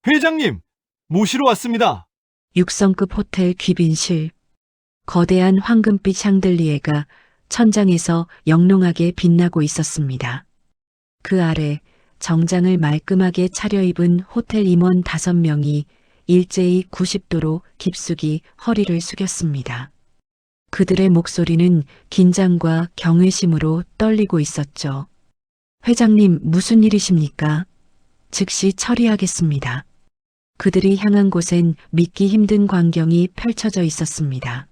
회장님, 모시러 왔습니다. 6성급 호텔 귀빈실. 거대한 황금빛 샹들리에가 천장에서 영롱하게 빛나고 있었습니다. 그 아래 정장을 말끔하게 차려입은 호텔 임원 5명이 일제히 90도로 깊숙이 허리를 숙였습니다. 그들의 목소리는 긴장과 경외심으로 떨리고 있었죠. 회장님, 무슨 일이십니까? 즉시 처리하겠습니다. 그들이 향한 곳엔 믿기 힘든 광경이 펼쳐져 있었습니다.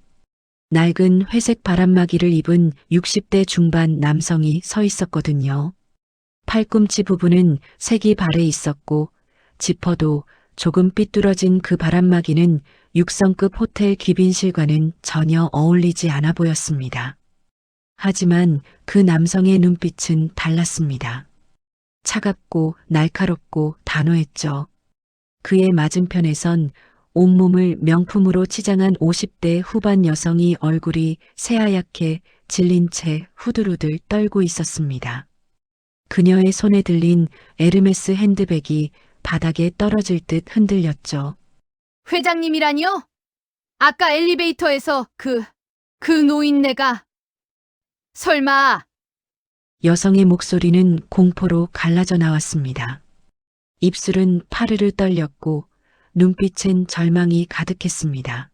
낡은 회색 바람막이를 입은 60대 중반 남성이 서 있었거든요. 팔꿈치 부분은 색이 발해 있었고 지퍼도 조금 삐뚤어진 그 바람막이는 6성급 호텔 귀빈실과는 전혀 어울리지 않아 보였습니다. 하지만 그 남성의 눈빛은 달랐습니다. 차갑고 날카롭고 단호했죠. 그의 맞은편에선 온몸을 명품으로 치장한 50대 후반 여성이 얼굴이 새하얗게 질린 채 후들후들 떨고 있었습니다. 그녀의 손에 들린 에르메스 핸드백이 바닥에 떨어질 듯 흔들렸죠. 회장님이라니요? 아까 엘리베이터에서 그 노인네가 설마 여성의 목소리는 공포로 갈라져 나왔습니다. 입술은 파르르 떨렸고 눈빛엔 절망이 가득했습니다.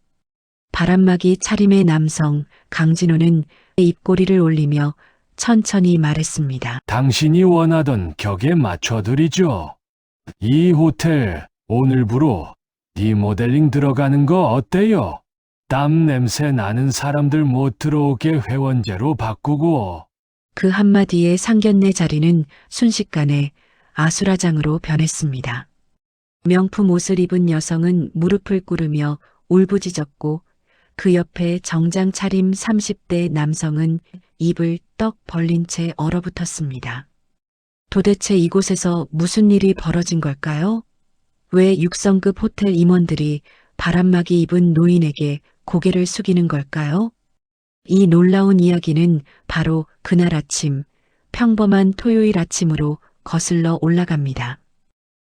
바람막이 차림의 남성 강진호는 입꼬리를 올리며 천천히 말했습니다. 당신이 원하던 격에 맞춰드리죠. 이 호텔 오늘부로 리모델링 들어가는 거 어때요? 땀 냄새 나는 사람들 못 들어오게 회원제로 바꾸고. 그 한마디에 상견례 자리는 순식간에 아수라장으로 변했습니다. 명품 옷을 입은 여성은 무릎을 꿇으며 울부짖었고 그 옆에 정장 차림 30대 남성은 입을 떡 벌린 채 얼어붙었습니다. 도대체 이곳에서 무슨 일이 벌어진 걸까요? 왜 6성급 호텔 임원들이 바람막이 입은 노인에게 고개를 숙이는 걸까요? 이 놀라운 이야기는 바로 그날 아침, 평범한 토요일 아침으로 거슬러 올라갑니다.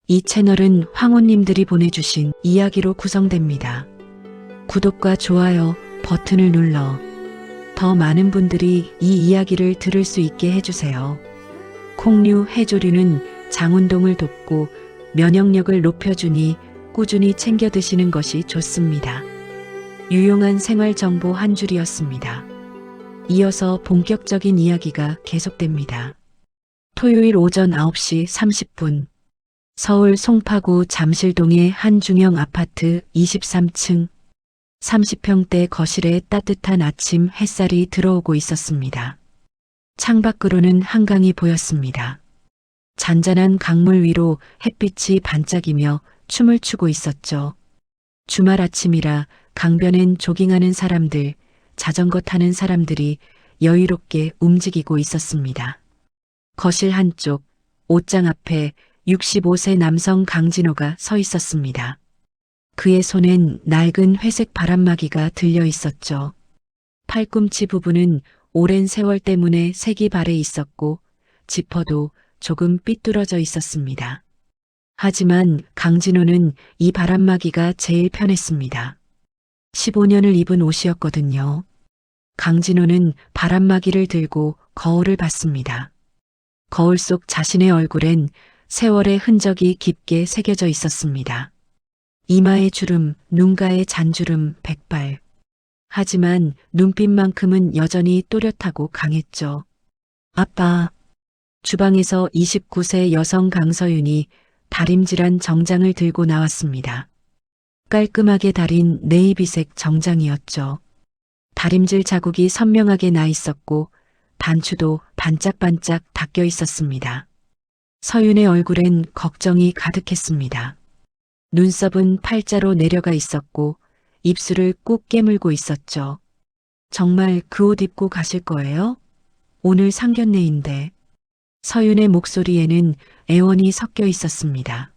이 채널은 황혼님들이 보내주신 이야기로 구성됩니다. 구독과 좋아요 버튼을 눌러 더 많은 분들이 이 이야기를 들을 수 있게 해주세요. 콩류, 해조류는 장운동을 돕고 면역력을 높여주니 꾸준히 챙겨 드시는 것이 좋습니다. 유용한 생활 정보 한 줄이었습니다. 이어서 본격적인 이야기가 계속됩니다. 토요일 오전 9시 30분 서울 송파구 잠실동의 한 중형 아파트 23층 30평대 거실에 따뜻한 아침 햇살이 들어오고 있었습니다. 창밖으로는 한강이 보였습니다. 잔잔한 강물 위로 햇빛이 반짝이며 춤을 추고 있었죠. 주말 아침이라 강변엔 조깅하는 사람들, 자전거 타는 사람들이 여유롭게 움직이고 있었습니다. 거실 한쪽, 옷장 앞에 65세 남성 강진호가 서 있었습니다. 그의 손엔 낡은 회색 바람막이가 들려 있었죠. 팔꿈치 부분은 오랜 세월 때문에 색이 발해 있었고 지퍼도 조금 삐뚤어져 있었습니다. 하지만 강진호는 이 바람막이가 제일 편했습니다. 15년을 입은 옷이었거든요. 강진호는 바람막이를 들고 거울을 봤습니다. 거울 속 자신의 얼굴엔 세월의 흔적이 깊게 새겨져 있었습니다. 이마의 주름, 눈가의 잔주름, 백발. 하지만 눈빛만큼은 여전히 또렷하고 강했죠. 아빠. 주방에서 29세 여성 강서윤이 다림질한 정장을 들고 나왔습니다. 깔끔하게 다린 네이비색 정장이었죠. 다림질 자국이 선명하게 나 있었고 단추도 반짝반짝 닦여 있었습니다. 서윤의 얼굴엔 걱정이 가득했습니다. 눈썹은 팔자로 내려가 있었고 입술을 꾹 깨물고 있었죠. 정말 그 옷 입고 가실 거예요? 오늘 상견례인데. 서윤의 목소리에는 애원이 섞여 있었습니다.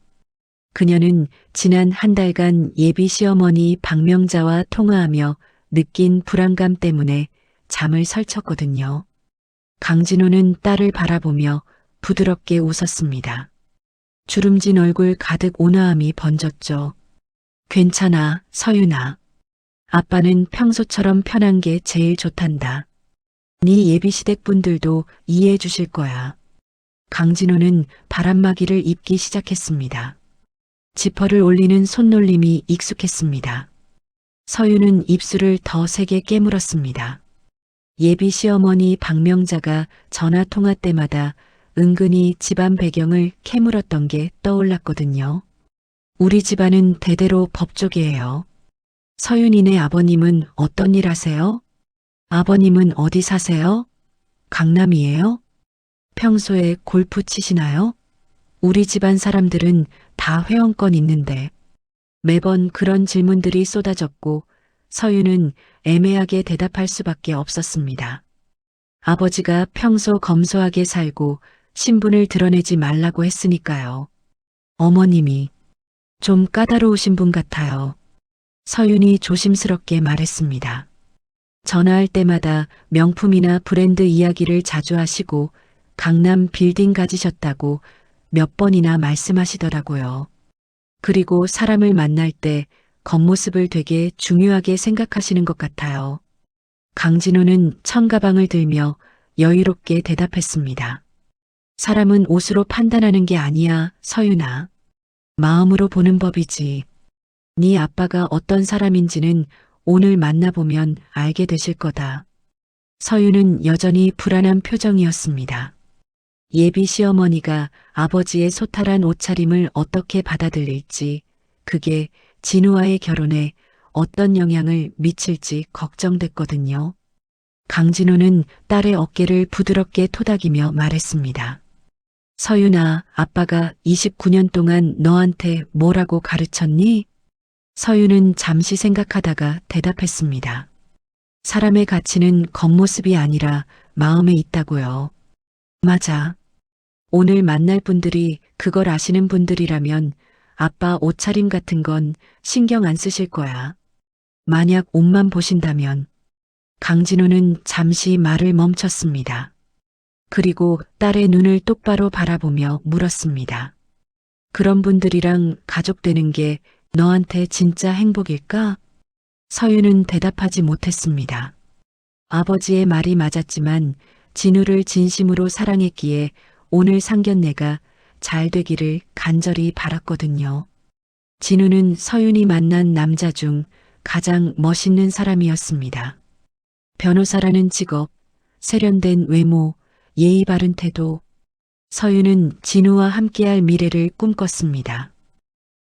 그녀는 지난 한 달간 예비 시어머니 박명자와 통화하며 느낀 불안감 때문에 잠을 설쳤거든요. 강진호는 딸을 바라보며 부드럽게 웃었습니다. 주름진 얼굴 가득 온화함이 번졌죠. 괜찮아, 서윤아. 아빠는 평소처럼 편한 게 제일 좋단다. 네 예비시댁 분들도 이해해 주실 거야. 강진호는 바람막이를 입기 시작했습니다. 지퍼를 올리는 손놀림이 익숙했습니다. 서윤은 입술을 더 세게 깨물었습니다. 예비 시어머니 박명자가 전화 통화 때마다 은근히 집안 배경을 캐물었던 게 떠올랐거든요. 우리 집안은 대대로 법조계예요. 서윤이네 아버님은 어떤 일 하세요? 아버님은 어디 사세요? 강남이에요? 평소에 골프 치시나요? 우리 집안 사람들은 다 회원권 있는데 매번 그런 질문들이 쏟아졌고 서윤은 애매하게 대답할 수밖에 없었습니다. 아버지가 평소 검소하게 살고 신분을 드러내지 말라고 했으니까요. 어머님이 좀 까다로우신 분 같아요. 서윤이 조심스럽게 말했습니다. 전화할 때마다 명품이나 브랜드 이야기를 자주 하시고 강남 빌딩 가지셨다고 몇 번이나 말씀하시더라고요. 그리고 사람을 만날 때 겉모습을 되게 중요하게 생각하시는 것 같아요. 강진호는 청가방을 들며 여유롭게 대답했습니다. 사람은 옷으로 판단하는 게 아니야, 서윤아. 마음으로 보는 법이지. 네 아빠가 어떤 사람인지는 오늘 만나보면 알게 되실 거다. 서윤은 여전히 불안한 표정이었습니다. 예비 시어머니가 아버지의 소탈한 옷차림을 어떻게 받아들일지, 그게 진우와의 결혼에 어떤 영향을 미칠지 걱정됐거든요. 강진호는 딸의 어깨를 부드럽게 토닥이며 말했습니다. 서윤아, 아빠가 29년 동안 너한테 뭐라고 가르쳤니? 서윤은 잠시 생각하다가 대답했습니다. 사람의 가치는 겉모습이 아니라 마음에 있다고요. 맞아. 오늘 만날 분들이 그걸 아시는 분들이라면 아빠 옷차림 같은 건 신경 안 쓰실 거야. 만약 옷만 보신다면. 강진호는 잠시 말을 멈췄습니다. 그리고 딸의 눈을 똑바로 바라보며 물었습니다. 그런 분들이랑 가족되는 게 너한테 진짜 행복일까? 서윤은 대답하지 못했습니다. 아버지의 말이 맞았지만 진우를 진심으로 사랑했기에 오늘 상견례가 잘 되기를 간절히 바랐거든요. 진우는 서윤이 만난 남자 중 가장 멋있는 사람이었습니다. 변호사라는 직업, 세련된 외모, 예의 바른 태도. 서윤은 진우와 함께할 미래를 꿈꿨습니다.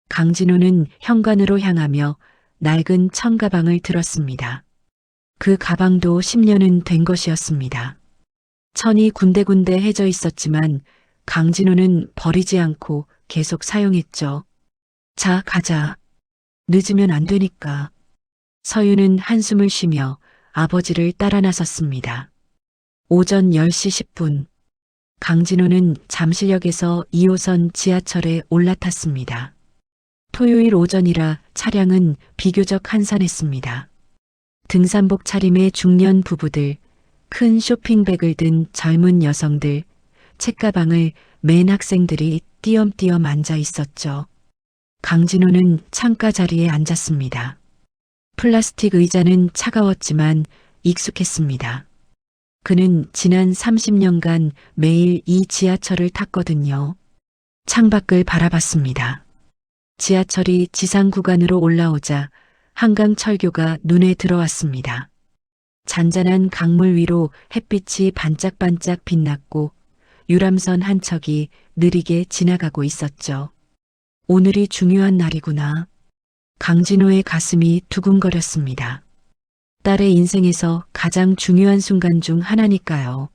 강진호는 현관으로 향하며 낡은 청가방을 들었습니다. 그 가방도 10년은 된 것이었습니다. 천이 군데군데 해져 있었지만 강진호는 버리지 않고 계속 사용했죠. 자, 가자. 늦으면 안 되니까. 서윤은 한숨을 쉬며 아버지를 따라 나섰습니다. 오전 10시 10분. 강진호는 잠실역에서 2호선 지하철에 올라탔습니다. 토요일 오전이라 차량은 비교적 한산했습니다. 등산복 차림의 중년 부부들, 큰 쇼핑백을 든 젊은 여성들, 책가방을 맨 학생들이 띄엄띄엄 앉아 있었죠. 강진호는 창가 자리에 앉았습니다. 플라스틱 의자는 차가웠지만 익숙했습니다. 그는 지난 30년간 매일 이 지하철을 탔거든요. 창밖을 바라봤습니다. 지하철이 지상 구간으로 올라오자 한강 철교가 눈에 들어왔습니다. 잔잔한 강물 위로 햇빛이 반짝반짝 빛났고 유람선 한 척이 느리게 지나가고 있었죠. 오늘이 중요한 날이구나. 강진호의 가슴이 두근거렸습니다. 딸의 인생에서 가장 중요한 순간 중 하나니까요.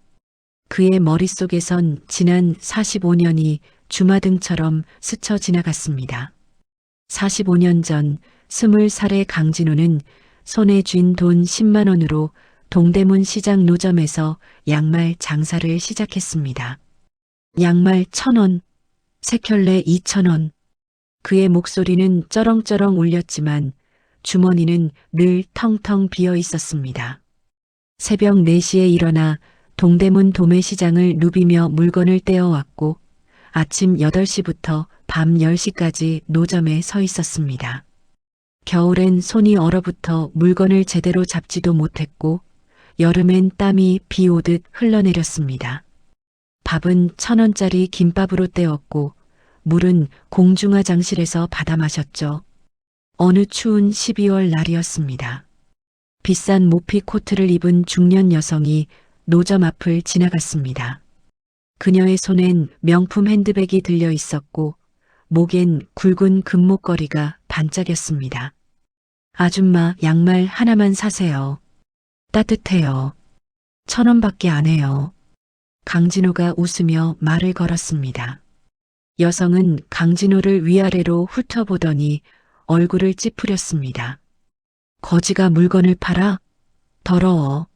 그의 머릿속에선 지난 45년이 주마등처럼 스쳐 지나갔습니다. 45년 전 20살의 강진호는 손에 쥔 돈 10만 원으로 동대문 시장 노점에서 양말 장사를 시작했습니다. 양말 1,000원, 새켤레 2,000원. 그의 목소리는 쩌렁쩌렁 울렸지만 주머니는 늘 텅텅 비어 있었습니다. 새벽 4시에 일어나 동대문 도매시장을 누비며 물건을 떼어왔고 아침 8시부터 밤 10시까지 노점에 서 있었습니다. 겨울엔 손이 얼어붙어 물건을 제대로 잡지도 못했고 여름엔 땀이 비 오듯 흘러내렸습니다. 밥은 1,000원짜리 김밥으로 때웠고 물은 공중화장실에서 받아 마셨죠. 어느 추운 12월 날이었습니다. 비싼 모피 코트를 입은 중년 여성이 노점 앞을 지나갔습니다. 그녀의 손엔 명품 핸드백이 들려 있었고 목엔 굵은 금목걸이가 반짝였습니다. 아줌마, 양말 하나만 사세요. 따뜻해요. 1,000원밖에 안 해요. 강진호가 웃으며 말을 걸었습니다. 여성은 강진호를 위아래로 훑어보더니 얼굴을 찌푸렸습니다. 거지가 물건을 팔아? 더러워.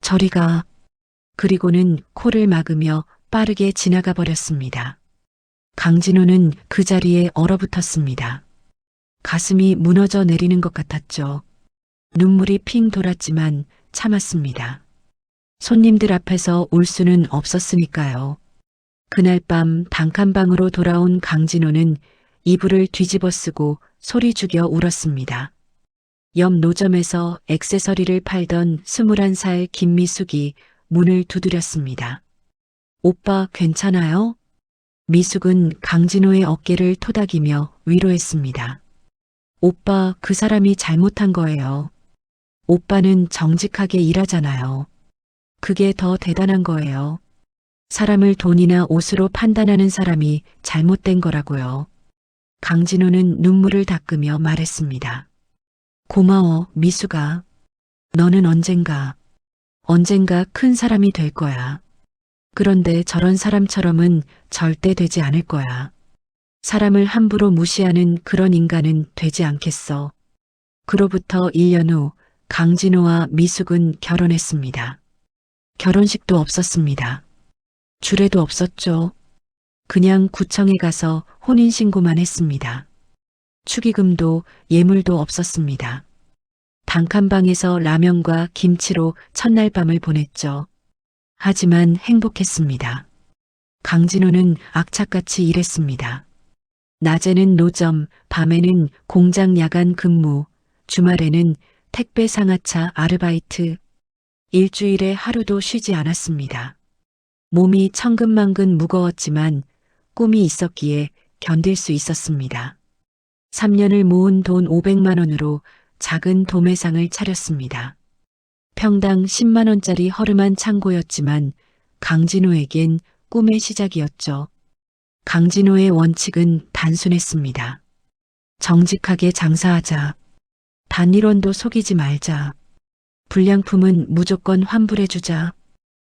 저리 가. 그리고는 코를 막으며 빠르게 지나가 버렸습니다. 강진호는 그 자리에 얼어붙었습니다. 가슴이 무너져 내리는 것 같았죠. 눈물이 핑 돌았지만 참았습니다. 손님들 앞에서 울 수는 없었으니까요. 그날 밤 단칸방으로 돌아온 강진호는 이불을 뒤집어 쓰고 소리 죽여 울었습니다. 옆 노점에서 액세서리를 팔던 21살 김미숙이 문을 두드렸습니다. 오빠 괜찮아요? 미숙은 강진호의 어깨를 토닥이며 위로했습니다. 오빠, 그 사람이 잘못한 거예요. 오빠는 정직하게 일하잖아요. 그게 더 대단한 거예요. 사람을 돈이나 옷으로 판단하는 사람이 잘못된 거라고요. 강진호는 눈물을 닦으며 말했습니다. 고마워, 미숙아. 너는 언젠가 큰 사람이 될 거야. 그런데 저런 사람처럼은 절대 되지 않을 거야. 사람을 함부로 무시하는 그런 인간은 되지 않겠어. 그로부터 1년 후 강진호와 미숙은 결혼했습니다. 결혼식도 없었습니다. 주례도 없었죠. 그냥 구청에 가서 혼인신고만 했습니다. 축의금도 예물도 없었습니다. 단칸방에서 라면과 김치로 첫날 밤을 보냈죠. 하지만 행복했습니다. 강진호는 악착같이 일했습니다. 낮에는 노점, 밤에는 공장 야간 근무, 주말에는 택배 상하차 아르바이트. 일주일에 하루도 쉬지 않았습니다. 몸이 천근만근 무거웠지만 꿈이 있었기에 견딜 수 있었습니다. 3년을 모은 돈 500만 원으로 작은 도매상을 차렸습니다. 평당 10만 원짜리 허름한 창고였지만 강진호에겐 꿈의 시작이었죠. 강진호의 원칙은 단순했습니다. 정직하게 장사하자. 단일원도 속이지 말자. 불량품은 무조건 환불해주자.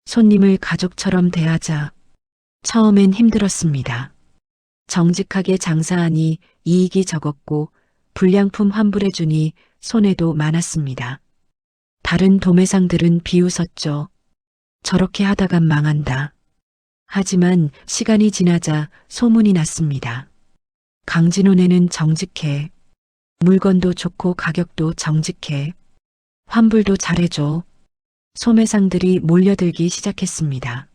손님을 가족처럼 대하자. 처음엔 힘들었습니다. 정직하게 장사하니 이익이 적었고 불량품 환불해주니 손해도 많았습니다. 다른 도매상들은 비웃었죠. 저렇게 하다간 망한다. 하지만 시간이 지나자 소문이 났습니다. 강진호네는 정직해. 물건도 좋고 가격도 정직해. 환불도 잘해줘. 소매상들이 몰려들기 시작했습니다.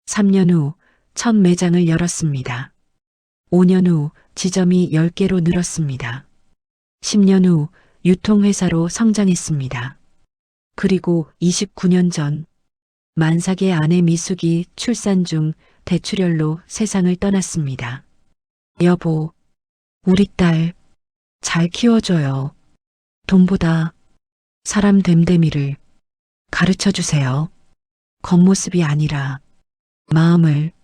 3년 후 첫 매장을 열었습니다. 5년 후 지점이 10개로 늘었습니다. 10년 후 유통회사로 성장했습니다. 그리고 29년 전 만삭의 아내 미숙이 출산 중 대출혈로 세상을 떠났습니다. 여보, 우리 딸 잘 키워줘요. 돈보다 사람 됨됨이를 가르쳐 주세요. 겉모습이 아니라 마음을.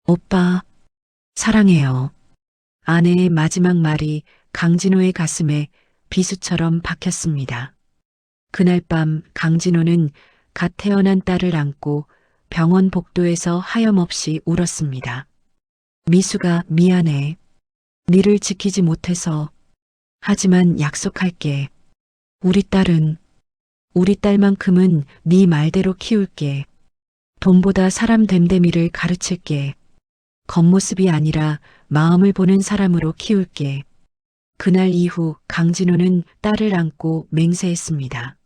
오빠, 사랑해요. 아내의 마지막 말이 강진호의 가슴에 비수처럼 박혔습니다. 그날 밤 강진호는 갓 태어난 딸을 안고 병원 복도에서 하염없이 울었습니다. 미숙아, 미안해. 니를 지키지 못해서. 하지만 약속할게. 우리 딸만큼은 네 말대로 키울게. 돈보다 사람 됨됨이를 가르칠게. 겉모습이 아니라 마음을 보는 사람으로 키울게. 그날 이후 강진호는 딸을 안고 맹세했습니다.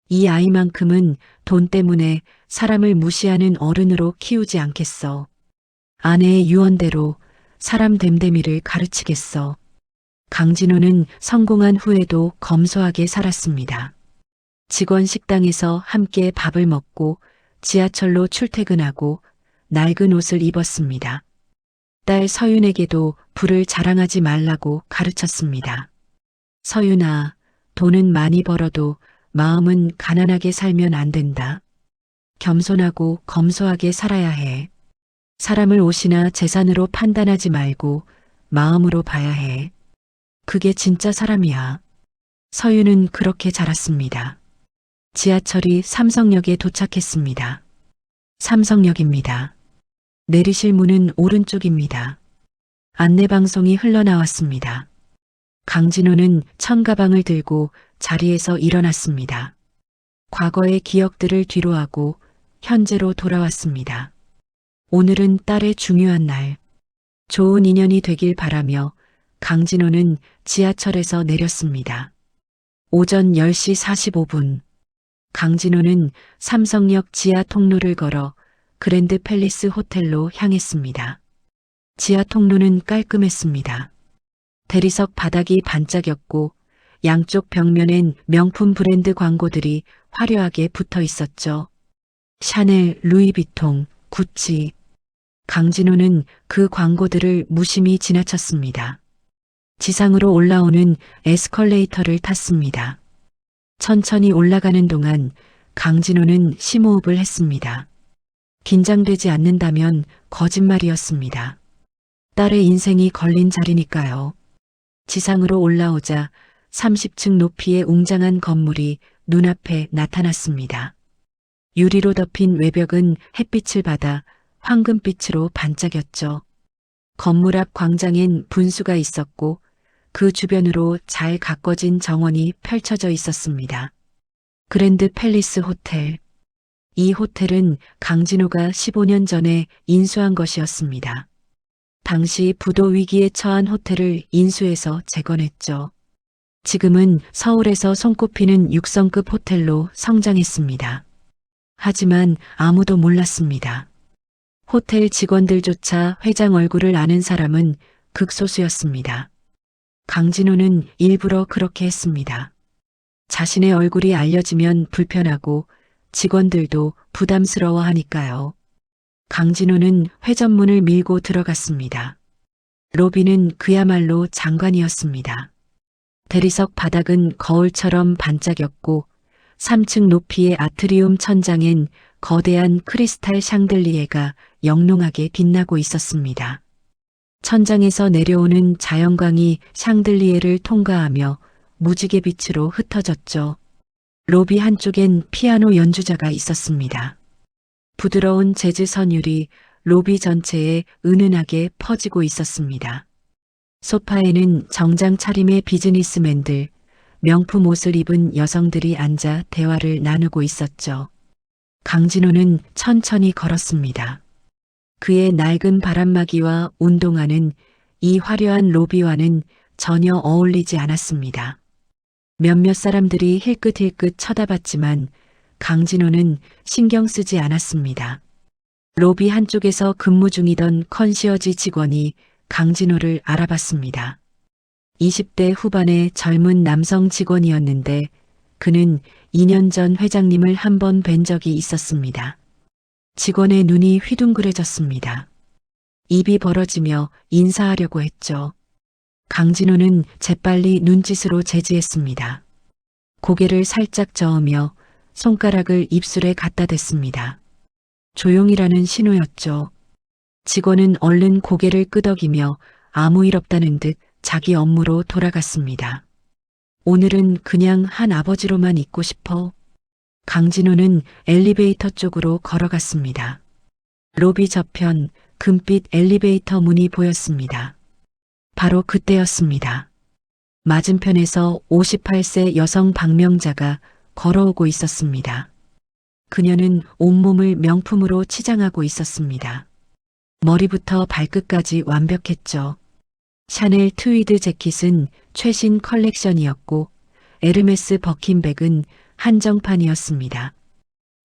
이 아이만큼은 돈 때문에 사람을 무시하는 어른으로 키우지 않겠어. 아내의 유언대로 사람 됨됨이를 가르치겠어. 강진호는 성공한 후에도 검소하게 살았습니다. 직원 식당에서 함께 밥을 먹고 지하철로 출퇴근하고 낡은 옷을 입었습니다. 딸 서윤에게도 부를 자랑하지 말라고 가르쳤습니다. 서윤아, 돈은 많이 벌어도 마음은 가난하게 살면 안 된다. 겸손하고 검소하게 살아야 해. 사람을 옷이나 재산으로 판단하지 말고 마음으로 봐야 해. 그게 진짜 사람이야. 서윤은 그렇게 자랐습니다. 지하철이 삼성역에 도착했습니다. 삼성역입니다. 내리실 문은 오른쪽입니다. 안내방송이 흘러나왔습니다. 강진호는 청가방을 들고 자리에서 일어났습니다. 과거의 기억들을 뒤로하고 현재로 돌아왔습니다. 오늘은 딸의 중요한 날. 좋은 인연이 되길 바라며 강진호는 지하철에서 내렸습니다. 오전 10시 45분. 강진호는 삼성역 지하 통로를 걸어 그랜드 팰리스 호텔로 향했습니다. 지하 통로는 깔끔했습니다. 대리석 바닥이 반짝였고 양쪽 벽면엔 명품 브랜드 광고들이 화려하게 붙어 있었죠. 샤넬, 루이비통, 구찌. 강진호는 그 광고들을 무심히 지나쳤습니다. 지상으로 올라오는 에스컬레이터를 탔습니다. 천천히 올라가는 동안 강진호는 심호흡을 했습니다. 긴장되지 않는다면 거짓말이었습니다. 딸의 인생이 걸린 자리니까요. 지상으로 올라오자 30층 높이의 웅장한 건물이 눈앞에 나타났습니다. 유리로 덮인 외벽은 햇빛을 받아 황금빛으로 반짝였죠. 건물 앞 광장엔 분수가 있었고 그 주변으로 잘 가꿔진 정원이 펼쳐져 있었습니다. 그랜드 팰리스 호텔. 이 호텔은 강진호가 15년 전에 인수한 것이었습니다. 당시 부도 위기에 처한 호텔을 인수해서 재건했죠. 지금은 서울에서 손꼽히는 6성급 호텔로 성장했습니다. 하지만 아무도 몰랐습니다. 호텔 직원들조차 회장 얼굴을 아는 사람은 극소수였습니다. 강진호는 일부러 그렇게 했습니다. 자신의 얼굴이 알려지면 불편하고 직원들도 부담스러워하니까요. 강진호는 회전문을 밀고 들어갔습니다. 로비는 그야말로 장관이었습니다. 대리석 바닥은 거울처럼 반짝였고 3층 높이의 아트리움 천장엔 거대한 크리스탈 샹들리에가 영롱하게 빛나고 있었습니다. 천장에서 내려오는 자연광이 샹들리에를 통과하며 무지개 빛으로 흩어졌죠. 로비 한쪽엔 피아노 연주자가 있었습니다. 부드러운 재즈 선율이 로비 전체에 은은하게 퍼지고 있었습니다. 소파에는 정장 차림의 비즈니스맨들, 명품 옷을 입은 여성들이 앉아 대화를 나누고 있었죠. 강진호는 천천히 걸었습니다. 그의 낡은 바람막이와 운동화는 이 화려한 로비와는 전혀 어울리지 않았습니다. 몇몇 사람들이 힐끗힐끗 쳐다봤지만 강진호는 신경 쓰지 않았습니다. 로비 한쪽에서 근무 중이던 컨시어지 직원이 강진호를 알아봤습니다. 20대 후반의 젊은 남성 직원이었는데 그는 2년 전 회장님을 한 번 뵌 적이 있었습니다. 직원의 눈이 휘둥그레졌습니다. 입이 벌어지며 인사하려고 했죠. 강진호는 재빨리 눈짓으로 제지했습니다. 고개를 살짝 저으며 손가락을 입술에 갖다 댔습니다. 조용히라는 신호였죠. 직원은 얼른 고개를 끄덕이며 아무 일 없다는 듯 자기 업무로 돌아갔습니다. 오늘은 그냥 한 아버지로만 있고 싶어. 강진호는 엘리베이터 쪽으로 걸어갔습니다. 로비 저편 금빛 엘리베이터 문이 보였습니다. 바로 그때였습니다. 맞은편에서 58세 여성 방명자가 걸어오고 있었습니다. 그녀는 온몸을 명품으로 치장하고 있었습니다. 머리부터 발끝까지 완벽했죠. 샤넬 트위드 재킷은 최신 컬렉션이었고 에르메스 버킨백은 한정판이었습니다.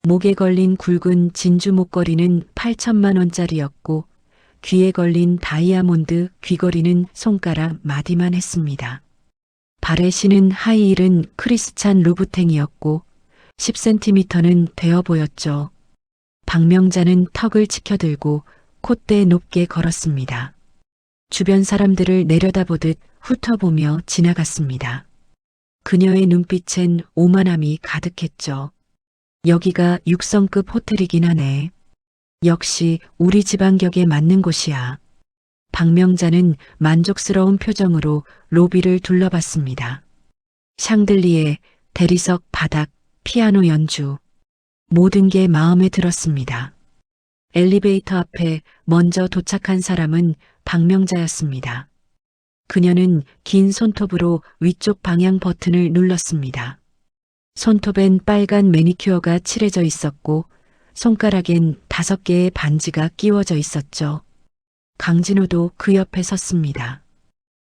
목에 걸린 굵은 진주 목걸이는 8천만 원짜리였고 귀에 걸린 다이아몬드 귀걸이는 손가락 마디만 했습니다. 발에 신은 하이힐은 크리스찬 루브탱이었고 10cm는 되어 보였죠. 박명자는 턱을 치켜들고 콧대 높게 걸었습니다. 주변 사람들을 내려다보듯 훑어보며 지나갔습니다. 그녀의 눈빛엔 오만함이 가득했죠. 여기가 6성급 호텔이긴 하네. 역시 우리 지방격에 맞는 곳이야. 박명자는 만족스러운 표정으로 로비를 둘러봤습니다. 샹들리에, 대리석, 바닥, 피아노 연주. 모든 게 마음에 들었습니다. 엘리베이터 앞에 먼저 도착한 사람은 박명자였습니다. 그녀는 긴 손톱으로 위쪽 방향 버튼을 눌렀습니다. 손톱엔 빨간 매니큐어가 칠해져 있었고 손가락엔 5개의 반지가 끼워져 있었죠. 강진호도 그 옆에 섰습니다.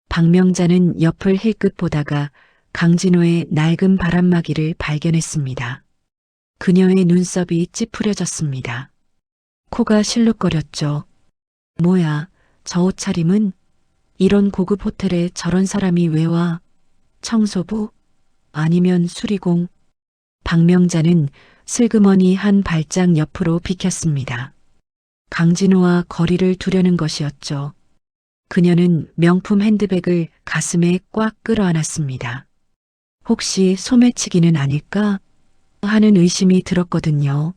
박명자는 옆을 힐끗 보다가 강진호의 낡은 바람막이를 발견했습니다. 그녀의 눈썹이 찌푸려졌습니다. 코가 실룩거렸죠. 뭐야, 저 옷차림은? 이런 고급 호텔에 저런 사람이 왜 와? 청소부? 아니면 수리공? 박명자는 슬그머니 한 발짝 옆으로 비켰습니다. 강진호와 거리를 두려는 것이었죠. 그녀는 명품 핸드백을 가슴에 꽉 끌어안았습니다. 혹시 소매치기는 아닐까? 하는 의심이 들었거든요.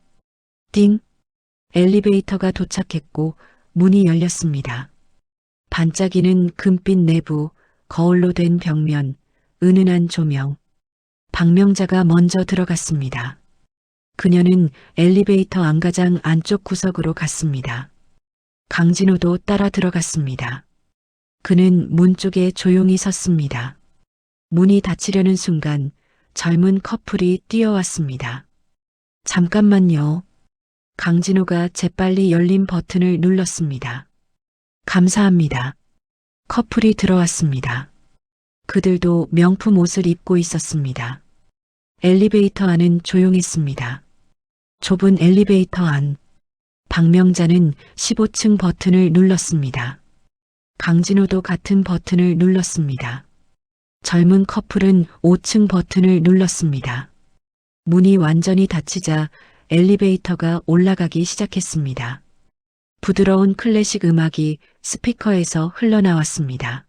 띵! 엘리베이터가 도착했고 문이 열렸습니다. 반짝이는 금빛 내부, 거울로 된 벽면, 은은한 조명. 박명자가 먼저 들어갔습니다. 그녀는 엘리베이터 안가장 안쪽 구석으로 갔습니다. 강진호도 따라 들어갔습니다. 그는 문 쪽에 조용히 섰습니다. 문이 닫히려는 순간 젊은 커플이 뛰어왔습니다. 잠깐만요. 강진호가 재빨리 열린 버튼을 눌렀습니다. 감사합니다. 커플이 들어왔습니다. 그들도 명품 옷을 입고 있었습니다. 엘리베이터 안은 조용했습니다. 좁은 엘리베이터 안. 박명자는 15층 버튼을 눌렀습니다. 강진호도 같은 버튼을 눌렀습니다. 젊은 커플은 5층 버튼을 눌렀습니다. 문이 완전히 닫히자 엘리베이터가 올라가기 시작했습니다. 부드러운 클래식 음악이 스피커에서 흘러나왔습니다.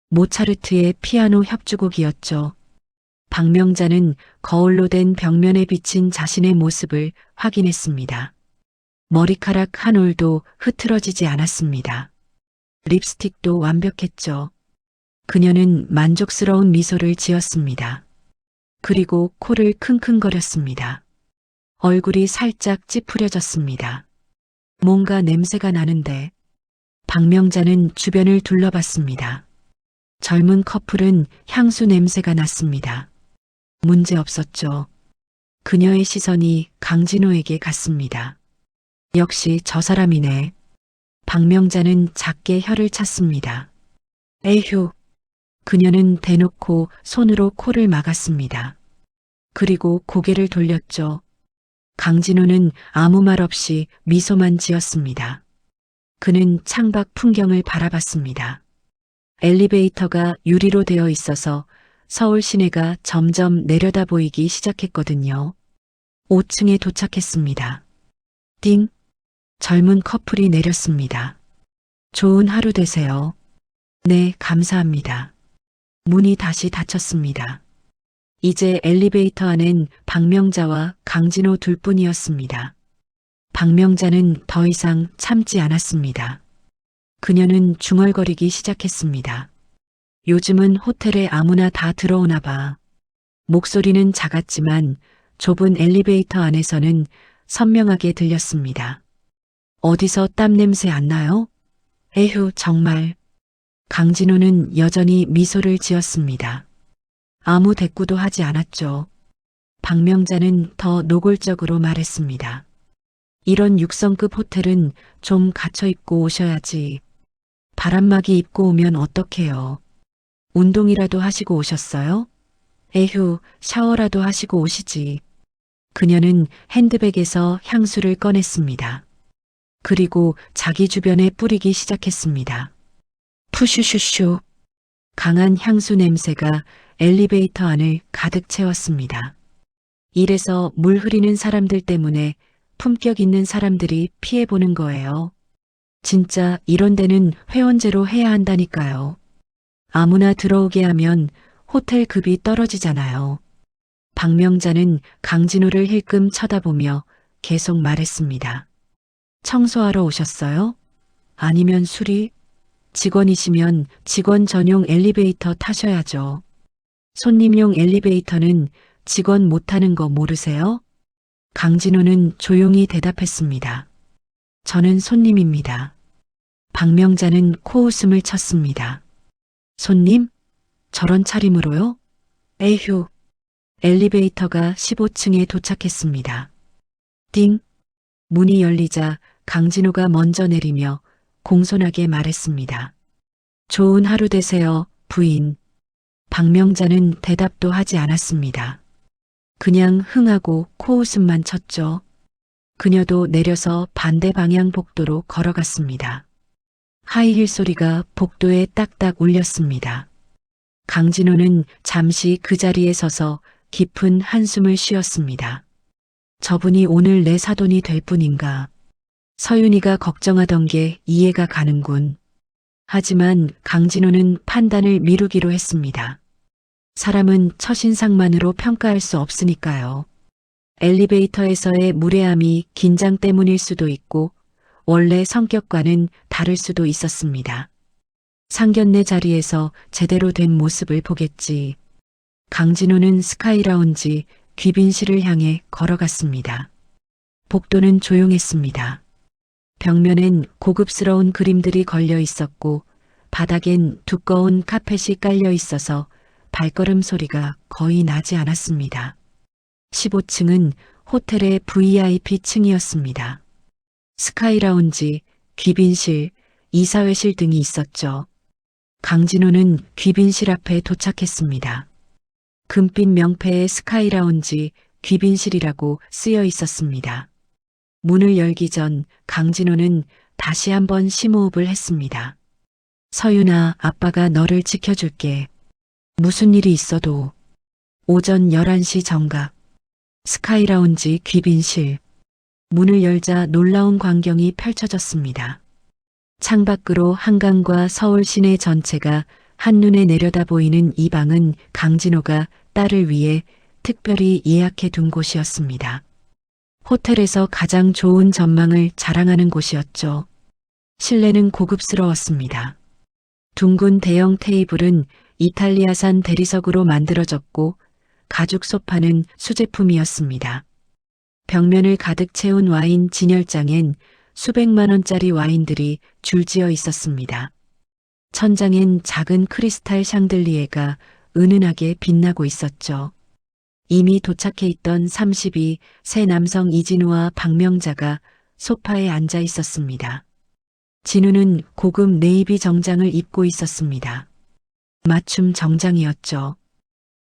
모차르트의 피아노 협주곡이었죠. 박명자는 거울로 된 벽면에 비친 자신의 모습을 확인했습니다. 머리카락 한 올도 흐트러지지 않았습니다. 립스틱도 완벽했죠. 그녀는 만족스러운 미소를 지었습니다. 그리고 코를 킁킁거렸습니다. 얼굴이 살짝 찌푸려졌습니다. 뭔가 냄새가 나는데. 박명자는 주변을 둘러봤습니다. 젊은 커플은 향수 냄새가 났습니다. 문제 없었죠. 그녀의 시선이 강진호에게 갔습니다. 역시 저 사람이네. 박명자는 작게 혀를 찼습니다. 에휴. 그녀는 대놓고 손으로 코를 막았습니다. 그리고 고개를 돌렸죠. 강진호는 아무 말 없이 미소만 지었습니다. 그는 창밖 풍경을 바라봤습니다. 엘리베이터가 유리로 되어 있어서 서울 시내가 점점 내려다 보이기 시작했거든요. 5층에 도착했습니다. 띵! 젊은 커플이 내렸습니다. 좋은 하루 되세요. 네, 감사합니다. 문이 다시 닫혔습니다. 이제 엘리베이터 안엔 박명자와 강진호 둘뿐이었습니다. 박명자는 더 이상 참지 않았습니다. 그녀는 중얼거리기 시작했습니다. 요즘은 호텔에 아무나 다 들어오나 봐. 목소리는 작았지만 좁은 엘리베이터 안에서는 선명하게 들렸습니다. 어디서 땀 냄새 안 나요? 에휴, 정말. 강진호는 여전히 미소를 지었습니다. 아무 대꾸도 하지 않았죠. 박명자는 더 노골적으로 말했습니다. 이런 6성급 호텔은 좀 갇혀 입고 오셔야지. 바람막이 입고 오면 어떡해요. 운동이라도 하시고 오셨어요? 에휴, 샤워라도 하시고 오시지. 그녀는 핸드백에서 향수를 꺼냈습니다. 그리고 자기 주변에 뿌리기 시작했습니다. 푸슈슈슈. 강한 향수 냄새가 엘리베이터 안을 가득 채웠습니다. 이래서 물 흐리는 사람들 때문에 품격 있는 사람들이 피해보는 거예요. 진짜 이런 데는 회원제로 해야 한다니까요. 아무나 들어오게 하면 호텔 급이 떨어지잖아요. 박명자는 강진호를 힐끔 쳐다보며 계속 말했습니다. 청소하러 오셨어요? 아니면 수리? 직원이시면 직원 전용 엘리베이터 타셔야죠. 손님용 엘리베이터는 직원 못 타는 거 모르세요? 강진호는 조용히 대답했습니다. 저는 손님입니다. 박명자는 코웃음을 쳤습니다. 손님? 저런 차림으로요? 에휴. 엘리베이터가 15층에 도착했습니다. 띵. 문이 열리자 강진호가 먼저 내리며 공손하게 말했습니다. 좋은 하루 되세요, 부인. 박명자는 대답도 하지 않았습니다. 그냥 흥하고 코웃음만 쳤죠. 그녀도 내려서 반대 방향 복도로 걸어갔습니다. 하이힐 소리가 복도에 딱딱 울렸습니다. 강진호는 잠시 그 자리에 서서 깊은 한숨을 쉬었습니다. 저분이 오늘 내 사돈이 될 뿐인가. 서윤이가 걱정하던 게 이해가 가는군. 하지만 강진호는 판단을 미루기로 했습니다. 사람은 첫인상만으로 평가할 수 없으니까요. 엘리베이터에서의 무례함이 긴장 때문일 수도 있고 원래 성격과는 다를 수도 있었습니다. 상견례 자리에서 제대로 된 모습을 보겠지. 강진호는 스카이라운지 귀빈실을 향해 걸어갔습니다. 복도는 조용했습니다. 벽면엔 고급스러운 그림들이 걸려 있었고 바닥엔 두꺼운 카펫이 깔려 있어서 발걸음 소리가 거의 나지 않았습니다. 15층은 호텔의 VIP층이었습니다. 스카이라운지, 귀빈실, 이사회실 등이 있었죠. 강진호는 귀빈실 앞에 도착했습니다. 금빛 명패에 스카이라운지, 귀빈실이라고 쓰여 있었습니다. 문을 열기 전 강진호는 다시 한번 심호흡을 했습니다. 서윤아, 아빠가 너를 지켜줄게. 무슨 일이 있어도. 오전 11시 정각. 스카이라운지 귀빈실. 문을 열자 놀라운 광경이 펼쳐졌습니다. 창밖으로 한강과 서울 시내 전체가 한눈에 내려다 보이는 이 방은 강진호가 딸을 위해 특별히 예약해 둔 곳이었습니다. 호텔에서 가장 좋은 전망을 자랑하는 곳이었죠. 실내는 고급스러웠습니다. 둥근 대형 테이블은 이탈리아산 대리석으로 만들어졌고 가죽 소파는 수제품이었습니다. 벽면을 가득 채운 와인 진열장엔 수백만 원짜리 와인들이 줄지어 있었습니다. 천장엔 작은 크리스탈 샹들리에가 은은하게 빛나고 있었죠. 이미 도착해 있던 32 세 남성 이진우와 박명자가 소파에 앉아 있었습니다. 진우는 고급 네이비 정장을 입고 있었습니다. 맞춤 정장이었죠.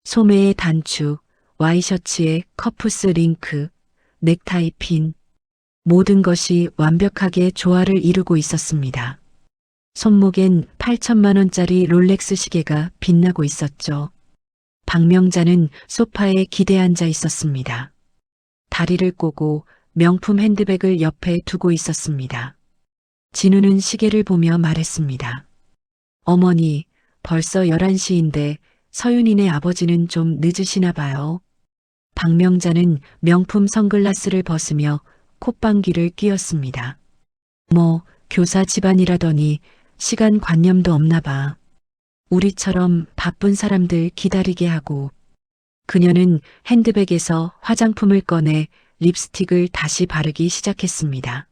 소매에 단추, 와이셔츠에 커프스 링크, 넥타이 핀, 모든 것이 완벽하게 조화를 이루고 있었습니다. 손목엔 8천만 원짜리 롤렉스 시계가 빛나고 있었죠. 박명자는 소파에 기대 앉아 있었습니다. 다리를 꼬고 명품 핸드백을 옆에 두고 있었습니다. 진우는 시계를 보며 말했습니다. 어머니, 벌써 11시인데 서윤이네 아버지는 좀 늦으시나 봐요. 박명자는 명품 선글라스를 벗으며 콧방귀를 뀌었습니다. 뭐 교사 집안이라더니 시간 관념도 없나 봐. 우리처럼 바쁜 사람들 기다리게 하고. 그녀는 핸드백에서 화장품을 꺼내 립스틱을 다시 바르기 시작했습니다.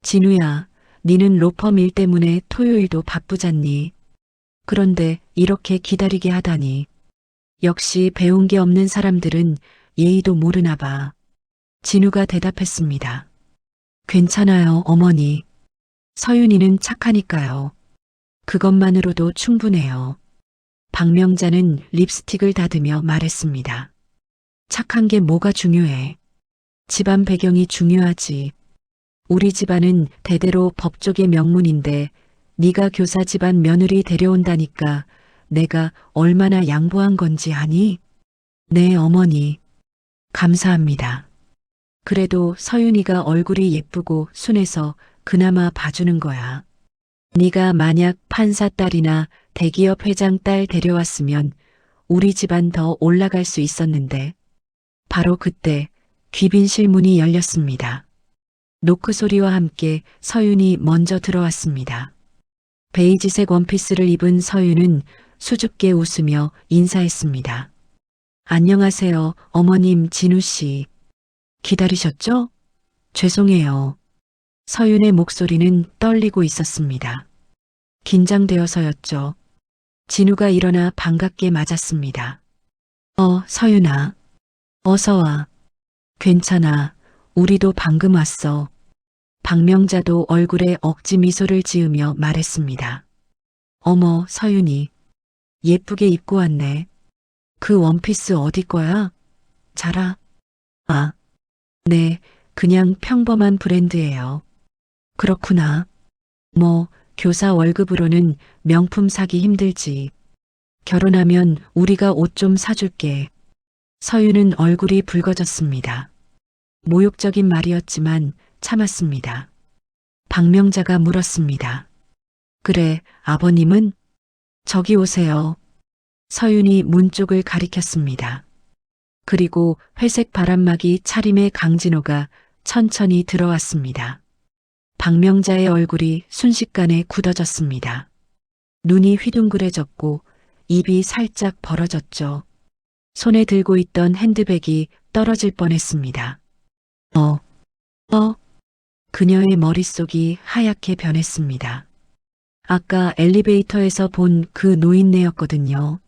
진우야, 니는 로펌 일 때문에 토요일도 바쁘잖니. 그런데 이렇게 기다리게 하다니. 역시 배운 게 없는 사람들은 예의도 모르나 봐. 진우가 대답했습니다. 괜찮아요, 어머니. 서윤이는 착하니까요. 그것만으로도 충분해요. 박명자는 립스틱을 다듬며 말했습니다. 착한 게 뭐가 중요해. 집안 배경이 중요하지. 우리 집안은 대대로 법조계 명문인데 네가 교사 집안 며느리 데려온다니까 내가 얼마나 양보한 건지 아니? 네, 어머니. 감사합니다. 그래도 서윤이가 얼굴이 예쁘고 순해서 그나마 봐주는 거야. 네가 만약 판사 딸이나 대기업 회장 딸 데려왔으면 우리 집안 더 올라갈 수 있었는데. 바로 그때 귀빈실 문이 열렸습니다. 노크 소리와 함께 서윤이 먼저 들어왔습니다. 베이지색 원피스를 입은 서윤은 수줍게 웃으며 인사했습니다. 안녕하세요, 어머님 진우 씨. 기다리셨죠? 죄송해요. 서윤의 목소리는 떨리고 있었습니다. 긴장되어서였죠. 진우가 일어나 반갑게 맞았습니다. 서윤아. 어서 와. 괜찮아. 우리도 방금 왔어. 박명자도 얼굴에 억지 미소를 지으며 말했습니다. 어머, 서윤이. 예쁘게 입고 왔네. 그 원피스 어디 거야? 자라. 아, 네, 그냥 평범한 브랜드예요. 그렇구나. 뭐, 교사 월급으로는 명품 사기 힘들지. 결혼하면 우리가 옷 좀 사줄게. 서윤은 얼굴이 붉어졌습니다. 모욕적인 말이었지만 참았습니다. 박명자가 물었습니다. 그래, 아버님은? 저기 오세요. 서윤이 문 쪽을 가리켰습니다. 그리고 회색 바람막이 차림의 강진호가 천천히 들어왔습니다. 박명자의 얼굴이 순식간에 굳어졌습니다. 눈이 휘둥그레졌고 입이 살짝 벌어졌죠. 손에 들고 있던 핸드백이 떨어질 뻔했습니다. 그녀의 머릿속이 하얗게 변했습니다. 아까 엘리베이터에서 본 그 노인네였거든요.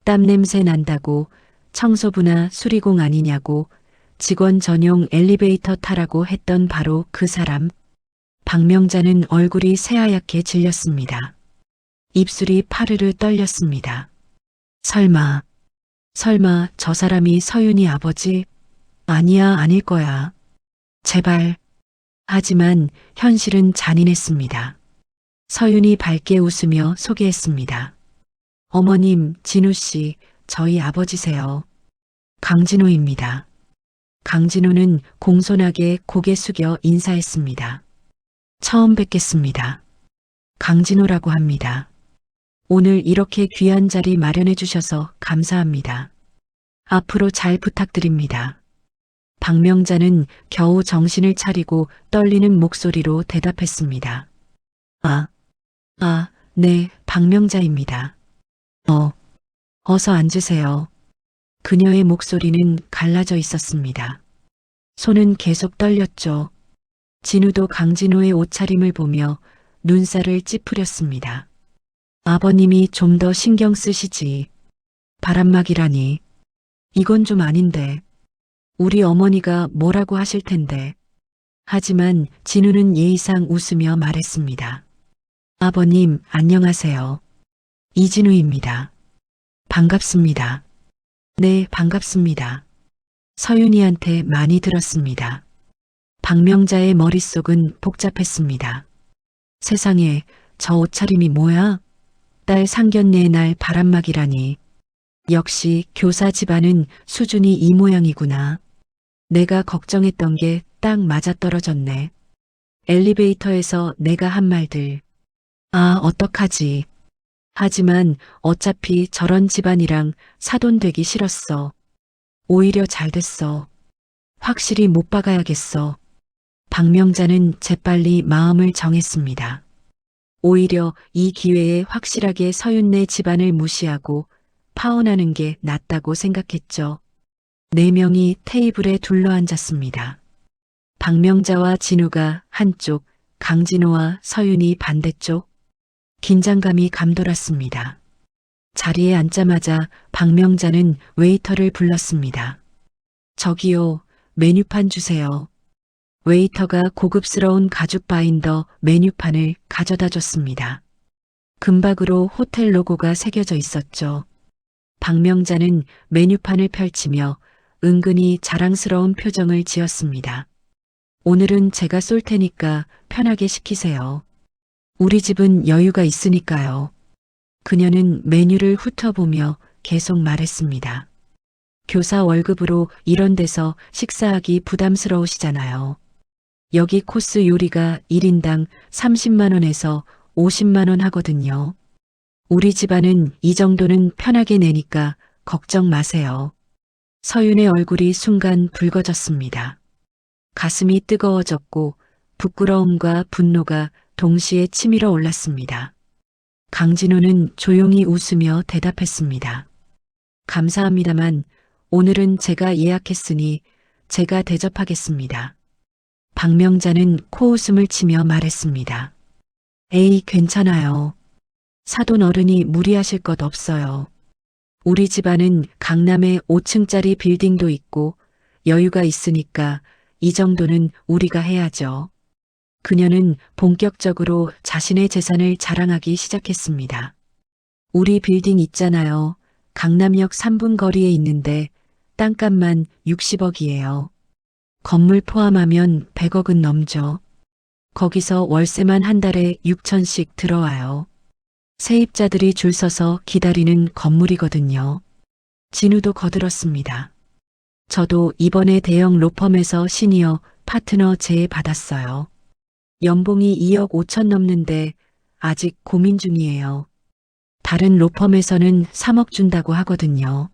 땀 냄새 난다고 청소부나 수리공 아니냐고 직원 전용 엘리베이터 타라고 했던 바로 그 사람. 박명자는 얼굴이 새하얗게 질렸습니다. 입술이 파르르 떨렸습니다. 설마 저 사람이 서윤이 아버지? 아니야, 아닐 거야. 제발. 하지만 현실은 잔인했습니다. 서윤이 밝게 웃으며 소개했습니다. 어머님, 진우 씨, 저희 아버지세요. 강진호입니다. 강진호는 공손하게 고개 숙여 인사했습니다. 처음 뵙겠습니다. 강진호라고 합니다. 오늘 이렇게 귀한 자리 마련해 주셔서 감사합니다. 앞으로 잘 부탁드립니다. 박명자는 겨우 정신을 차리고 떨리는 목소리로 대답했습니다. 네, 박명자입니다. 어서 앉으세요. 그녀의 목소리는 갈라져 있었습니다. 손은 계속 떨렸죠. 진우도 강진호의 옷차림을 보며 눈살을 찌푸렸습니다. 아버님이 좀 더 신경 쓰시지. 바람막이라니. 이건 좀 아닌데. 우리 어머니가 뭐라고 하실 텐데. 하지만 진우는 예의상 웃으며 말했습니다. 아버님, 안녕하세요. 이진우입니다. 반갑습니다. 네, 반갑습니다. 서윤이한테 많이 들었습니다. 박명자의 머릿속은 복잡했습니다. 세상에, 저 옷차림이 뭐야? 딸 상견례의 날 바람막이라니. 역시 교사 집안은 수준이 이 모양이구나. 내가 걱정했던 게 딱 맞아떨어졌네. 엘리베이터에서 내가 한 말들. 어떡하지. 하지만 어차피 저런 집안이랑 사돈되기 싫었어. 오히려 잘 됐어. 확실히 못 박아야겠어. 박명자는 재빨리 마음을 정했습니다. 오히려 이 기회에 확실하게 서윤네 집안을 무시하고 파혼하는 게 낫다고 생각했죠. 4명이 테이블에 둘러앉았습니다. 박명자와 진우가 한쪽, 강진호와 서윤이 반대쪽. 긴장감이 감돌았습니다. 자리에 앉자마자 박명자는 웨이터를 불렀습니다. 저기요, 메뉴판 주세요. 웨이터가 고급스러운 가죽 바인더 메뉴판을 가져다 줬습니다. 금박으로 호텔 로고가 새겨져 있었죠. 박명자는 메뉴판을 펼치며 은근히 자랑스러운 표정을 지었습니다. 오늘은 제가 쏠 테니까 편하게 시키세요. 우리 집은 여유가 있으니까요. 그녀는 메뉴를 훑어보며 계속 말했습니다. 교사 월급으로 이런 데서 식사하기 부담스러우시잖아요. 여기 코스 요리가 1인당 30만 원에서 50만 원 하거든요. 우리 집안은 이 정도는 편하게 내니까 걱정 마세요. 서윤의 얼굴이 순간 붉어졌습니다. 가슴이 뜨거워졌고 부끄러움과 분노가 동시에 치밀어 올랐습니다. 강진호는 조용히 웃으며 대답했습니다. 감사합니다만 오늘은 제가 예약했으니 제가 대접하겠습니다. 박명자는 코웃음을 치며 말했습니다. 에이, 괜찮아요. 사돈 어른이 무리하실 것 없어요. 우리 집안은 강남에 5층짜리 빌딩도 있고 여유가 있으니까 이 정도는 우리가 해야죠. 그녀는 본격적으로 자신의 재산을 자랑하기 시작했습니다. 우리 빌딩 있잖아요. 강남역 3분 거리에 있는데 땅값만 60억이에요. 건물 포함하면 100억은 넘죠. 거기서 월세만 한 달에 6천씩 들어와요. 세입자들이 줄 서서 기다리는 건물이거든요. 진우도 거들었습니다. 저도 이번에 대형 로펌에서 시니어 파트너 제의 받았어요. 연봉이 2억 5천 넘는데 아직 고민 중이에요. 다른 로펌에서는 3억 준다고 하거든요.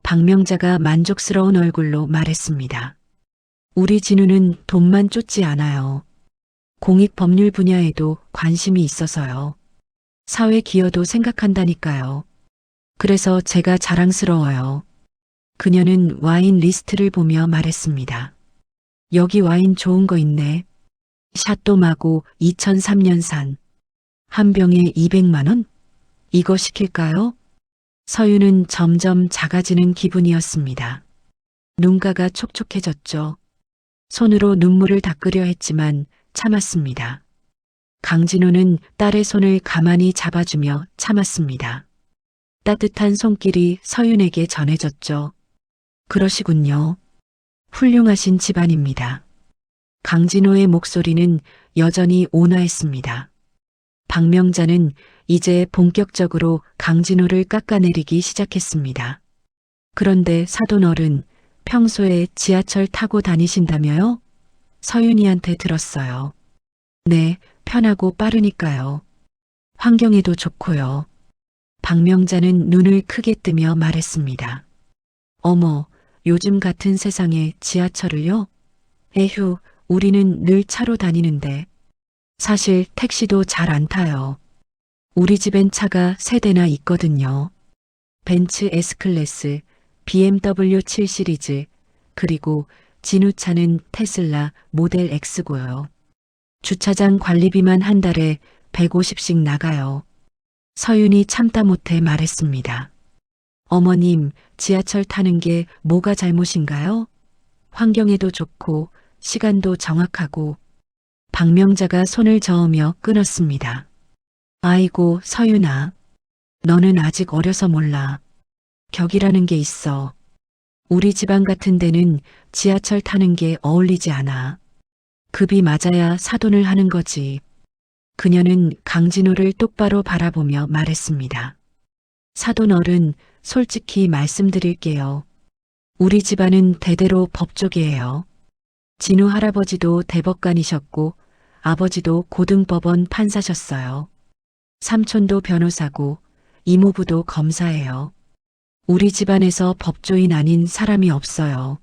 박명자가 만족스러운 얼굴로 말했습니다. 우리 진우는 돈만 쫓지 않아요. 공익법률 분야에도 관심이 있어서요. 사회 기여도 생각한다니까요. 그래서 제가 자랑스러워요. 그녀는 와인 리스트를 보며 말했습니다. 여기 와인 좋은 거 있네. 샤또마고 2003년산. 한 병에 200만 원? 이거 시킬까요? 서윤은 점점 작아지는 기분이었습니다. 눈가가 촉촉해졌죠. 손으로 눈물을 닦으려 했지만 참았습니다. 강진호는 딸의 손을 가만히 잡아주며 참았습니다. 따뜻한 손길이 서윤에게 전해졌죠. 그러시군요. 훌륭하신 집안입니다. 강진호의 목소리는 여전히 온화했습니다. 박명자는 이제 본격적으로 강진호를 깎아내리기 시작했습니다. 그런데 사돈 어른, 평소에 지하철 타고 다니신다며요? 서윤이한테 들었어요. 네, 편하고 빠르니까요. 환경에도 좋고요. 박명자는 눈을 크게 뜨며 말했습니다. 어머, 요즘 같은 세상에 지하철을요? 에휴, 우리는 늘 차로 다니는데. 사실 택시도 잘 안 타요. 우리 집엔 차가 3대나 있거든요. 벤츠 S클래스, BMW 7 시리즈, 그리고 진우차는 테슬라 모델 X고요. 주차장 관리비만 한 달에 150씩 나가요. 서윤이 참다 못해 말했습니다. 어머님, 지하철 타는 게 뭐가 잘못인가요? 환경에도 좋고 시간도 정확하고. 박명자가 손을 저으며 끊었습니다. 아이고, 서윤아. 너는 아직 어려서 몰라. 격이라는 게 있어. 우리 집안 같은 데는 지하철 타는 게 어울리지 않아. 급이 맞아야 사돈을 하는 거지. 그녀는 강진호를 똑바로 바라보며 말했습니다. 사돈 어른, 솔직히 말씀드릴게요. 우리 집안은 대대로 법조계예요. 진우 할아버지도 대법관이셨고 아버지도 고등법원 판사셨어요. 삼촌도 변호사고 이모부도 검사예요. 우리 집안에서 법조인 아닌 사람이 없어요.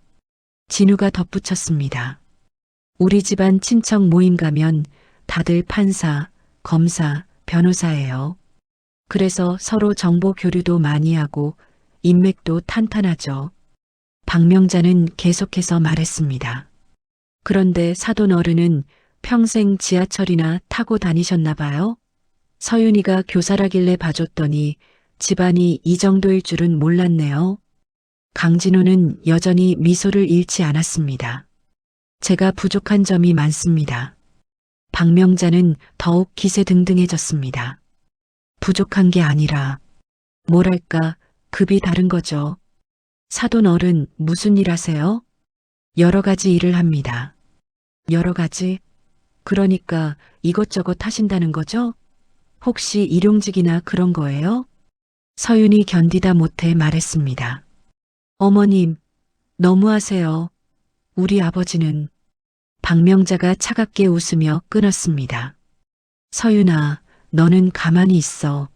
진우가 덧붙였습니다. 우리 집안 친척 모임 가면 다들 판사, 검사, 변호사예요. 그래서 서로 정보 교류도 많이 하고 인맥도 탄탄하죠. 박명자는 계속해서 말했습니다. 그런데 사돈 어른은 평생 지하철이나 타고 다니셨나 봐요? 서윤이가 교사라길래 봐줬더니 집안이 이 정도일 줄은 몰랐네요. 강진호는 여전히 미소를 잃지 않았습니다. 제가 부족한 점이 많습니다. 박명자는 더욱 기세등등해졌습니다. 부족한 게 아니라 뭐랄까 급이 다른 거죠. 사돈 어른 무슨 일 하세요? 여러 가지 일을 합니다. 여러 가지? 그러니까 이것저것 하신다는 거죠? 혹시 일용직이나 그런 거예요? 서윤이 견디다 못해 말했습니다. 어머님, 너무하세요. 우리 아버지는. 박명자가 차갑게 웃으며 끊었습니다. 서윤아, 너는 가만히 있어.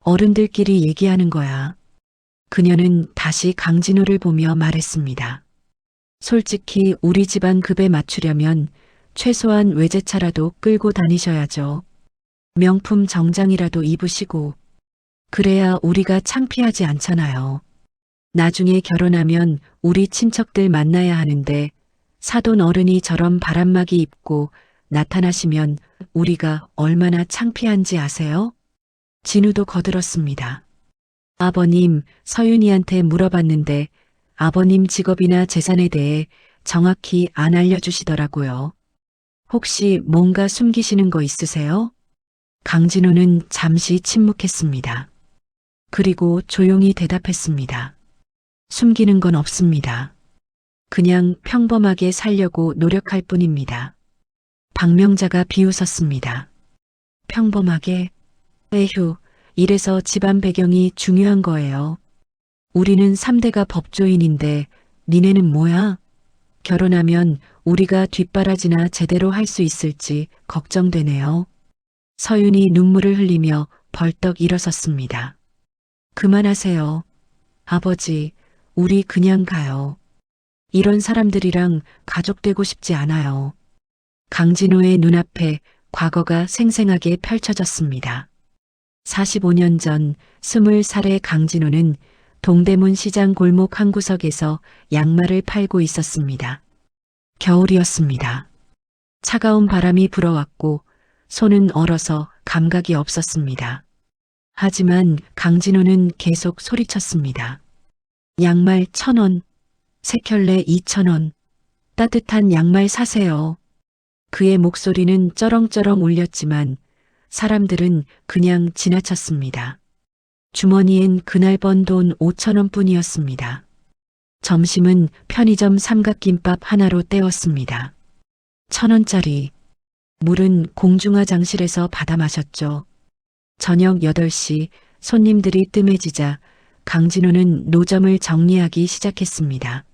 어른들끼리 얘기하는 거야. 그녀는 다시 강진호를 보며 말했습니다. 솔직히 우리 집안 급에 맞추려면 최소한 외제차라도 끌고 다니셔야죠. 명품 정장이라도 입으시고. 그래야 우리가 창피하지 않잖아요. 나중에 결혼하면 우리 친척들 만나야 하는데 사돈 어른이 저런 바람막이 입고 나타나시면 우리가 얼마나 창피한지 아세요? 진우도 거들었습니다. 아버님, 서윤이한테 물어봤는데 아버님 직업이나 재산에 대해 정확히 안 알려주시더라고요. 혹시 뭔가 숨기시는 거 있으세요? 강진호는 잠시 침묵했습니다. 그리고 조용히 대답했습니다. 숨기는 건 없습니다. 그냥 평범하게 살려고 노력할 뿐입니다. 박명자가 비웃었습니다. 평범하게? 에휴, 이래서 집안 배경이 중요한 거예요. 우리는 3대가 법조인인데 니네는 뭐야? 결혼하면 우리가 뒷바라지나 제대로 할 수 있을지 걱정되네요. 서윤이 눈물을 흘리며 벌떡 일어섰습니다. 그만하세요. 아버지, 우리 그냥 가요. 이런 사람들이랑 가족되고 싶지 않아요. 강진호의 눈앞에 과거가 생생하게 펼쳐졌습니다. 45년 전 20살의 강진호는 동대문 시장 골목 한 구석에서 양말을 팔고 있었습니다. 겨울이었습니다. 차가운 바람이 불어왔고 손은 얼어서 감각이 없었습니다. 하지만 강진호는 계속 소리쳤습니다. 양말 1,000원, 세 켤레 2,000원, 따뜻한 양말 사세요. 그의 목소리는 쩌렁쩌렁 울렸지만 사람들은 그냥 지나쳤습니다. 주머니엔 그날 번 돈 5,000원 뿐이었습니다. 점심은 편의점 삼각김밥 하나로 때웠습니다. 1,000원짜리. 물은 공중화장실에서 받아 마셨죠. 저녁 8시 손님들이 뜸해지자 강진호는 노점을 정리하기 시작했습니다.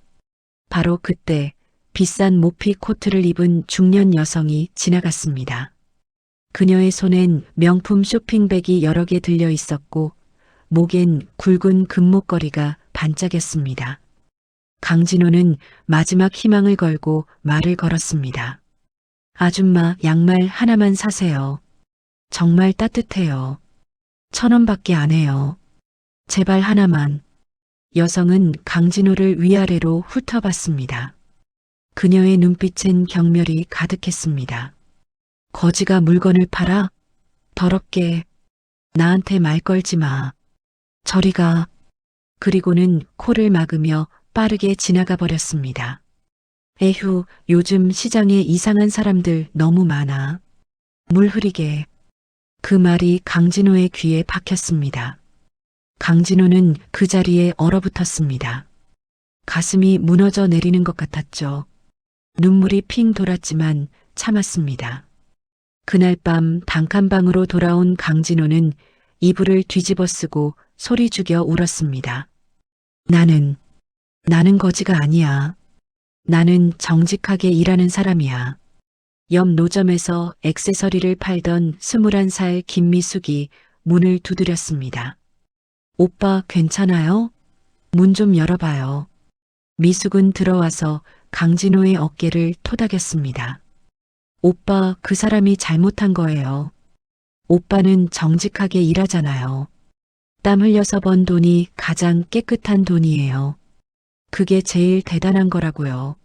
바로 그때 비싼 모피 코트를 입은 중년 여성이 지나갔습니다. 그녀의 손엔 명품 쇼핑백이 여러 개 들려 있었고 목엔 굵은 금목걸이가 반짝였습니다. 강진호는 마지막 희망을 걸고 말을 걸었습니다. 아줌마, 양말 하나만 사세요. 정말 따뜻해요. 1,000원밖에 안 해요. 제발 하나만. 여성은 강진호를 위아래로 훑어봤습니다. 그녀의 눈빛엔 경멸이 가득했습니다. 거지가 물건을 팔아? 더럽게. 나한테 말 걸지 마. 저리 가. 그리고는 코를 막으며 빠르게 지나가 버렸습니다. 에휴, 요즘 시장에 이상한 사람들 너무 많아. 물 흐리게. 그 말이 강진호의 귀에 박혔습니다. 강진호는 그 자리에 얼어붙었습니다. 가슴이 무너져 내리는 것 같았죠. 눈물이 핑 돌았지만 참았습니다. 그날 밤 단칸방으로 돌아온 강진호는 이불을 뒤집어 쓰고 소리 죽여 울었습니다. 나는 거지가 아니야. 나는 정직하게 일하는 사람이야. 옆 노점에서 액세서리를 팔던 21살 김미숙이 문을 두드렸습니다. 오빠 괜찮아요? 문 좀 열어봐요. 미숙은 들어와서 강진호의 어깨를 토닥였습니다. 오빠, 그 사람이 잘못한 거예요. 오빠는 정직하게 일하잖아요. 땀 흘려서 번 돈이 가장 깨끗한 돈이에요. 그게 제일 대단한 거라고요.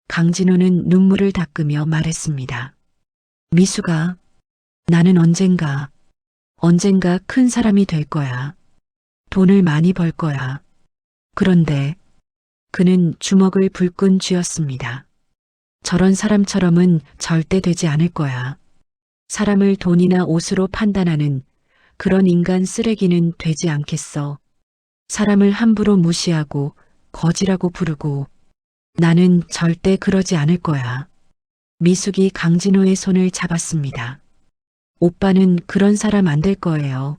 강진호는 눈물을 닦으며 말했습니다. 미숙아, 나는 언젠가 큰 사람이 될 거야. 돈을 많이 벌 거야. 그런데 그는 주먹을 불끈 쥐었습니다. 저런 사람처럼은 절대 되지 않을 거야. 사람을 돈이나 옷으로 판단하는 그런 인간 쓰레기는 되지 않겠어. 사람을 함부로 무시하고 거지라고 부르고 나는 절대 그러지 않을 거야. 미숙이 강진호의 손을 잡았습니다. 오빠는 그런 사람 안 될 거예요.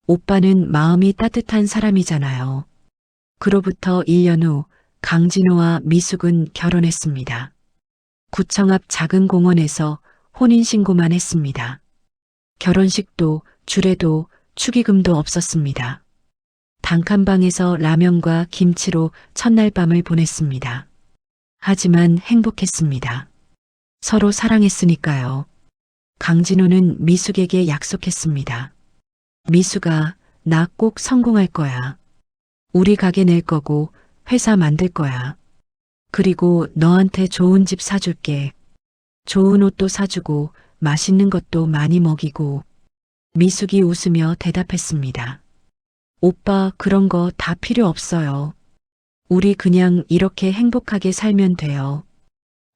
오빠는 마음이 따뜻한 사람이잖아요. 그로부터 1년 후 강진호와 미숙은 결혼했습니다. 구청 앞 작은 공원에서 혼인신고만 했습니다. 결혼식도 주례도 축의금도 없었습니다. 단칸방에서 라면과 김치로 첫날 밤을 보냈습니다. 하지만 행복했습니다. 서로 사랑했으니까요. 강진호는 미숙에게 약속했습니다. 미숙아, 나 꼭 성공할 거야. 우리 가게 낼 거고 회사 만들 거야. 그리고 너한테 좋은 집 사줄게. 좋은 옷도 사주고 맛있는 것도 많이 먹이고. 미숙이 웃으며 대답했습니다. 오빠, 그런 거 다 필요 없어요. 우리 그냥 이렇게 행복하게 살면 돼요.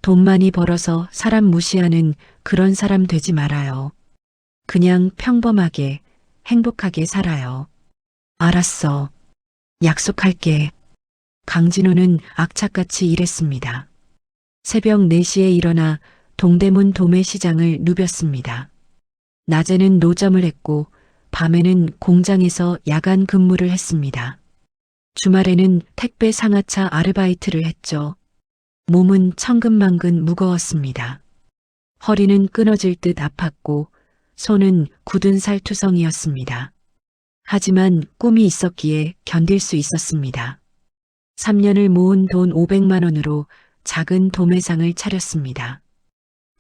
돈 많이 벌어서 사람 무시하는 그런 사람 되지 말아요. 그냥 평범하게 행복하게 살아요. 알았어. 약속할게. 강진호는 악착같이 일했습니다. 새벽 4시에 일어나 동대문 도매시장을 누볐습니다. 낮에는 노점을 했고 밤에는 공장에서 야간 근무를 했습니다. 주말에는 택배 상하차 아르바이트를 했죠. 몸은 천근만근 무거웠습니다. 허리는 끊어질 듯 아팠고 손은 굳은 살투성이었습니다. 하지만 꿈이 있었기에 견딜 수 있었습니다. 3년을 모은 돈 500만 원으로 작은 도매상을 차렸습니다.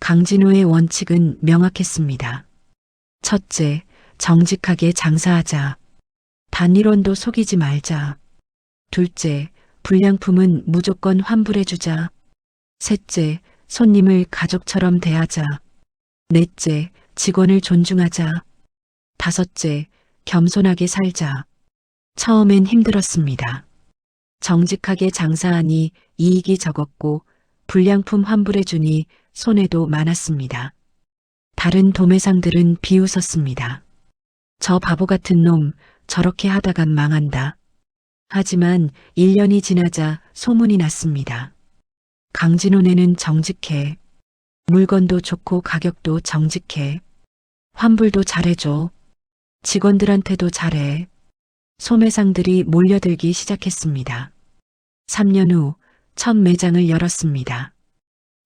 강진호의 원칙은 명확했습니다. 첫째, 정직하게 장사하자. 단일원도 속이지 말자. 둘째, 불량품은 무조건 환불해주자. 셋째, 손님을 가족처럼 대하자. 넷째, 직원을 존중하자. 다섯째, 겸손하게 살자. 처음엔 힘들었습니다. 정직하게 장사하니 이익이 적었고 불량품 환불해주니 손해도 많았습니다. 다른 도매상들은 비웃었습니다. 저 바보 같은 놈, 저렇게 하다간 망한다. 하지만 1년이 지나자 소문이 났습니다. 강진호네는 정직해. 물건도 좋고 가격도 정직해. 환불도 잘해줘. 직원들한테도 잘해. 소매상들이 몰려들기 시작했습니다. 3년 후 첫 매장을 열었습니다.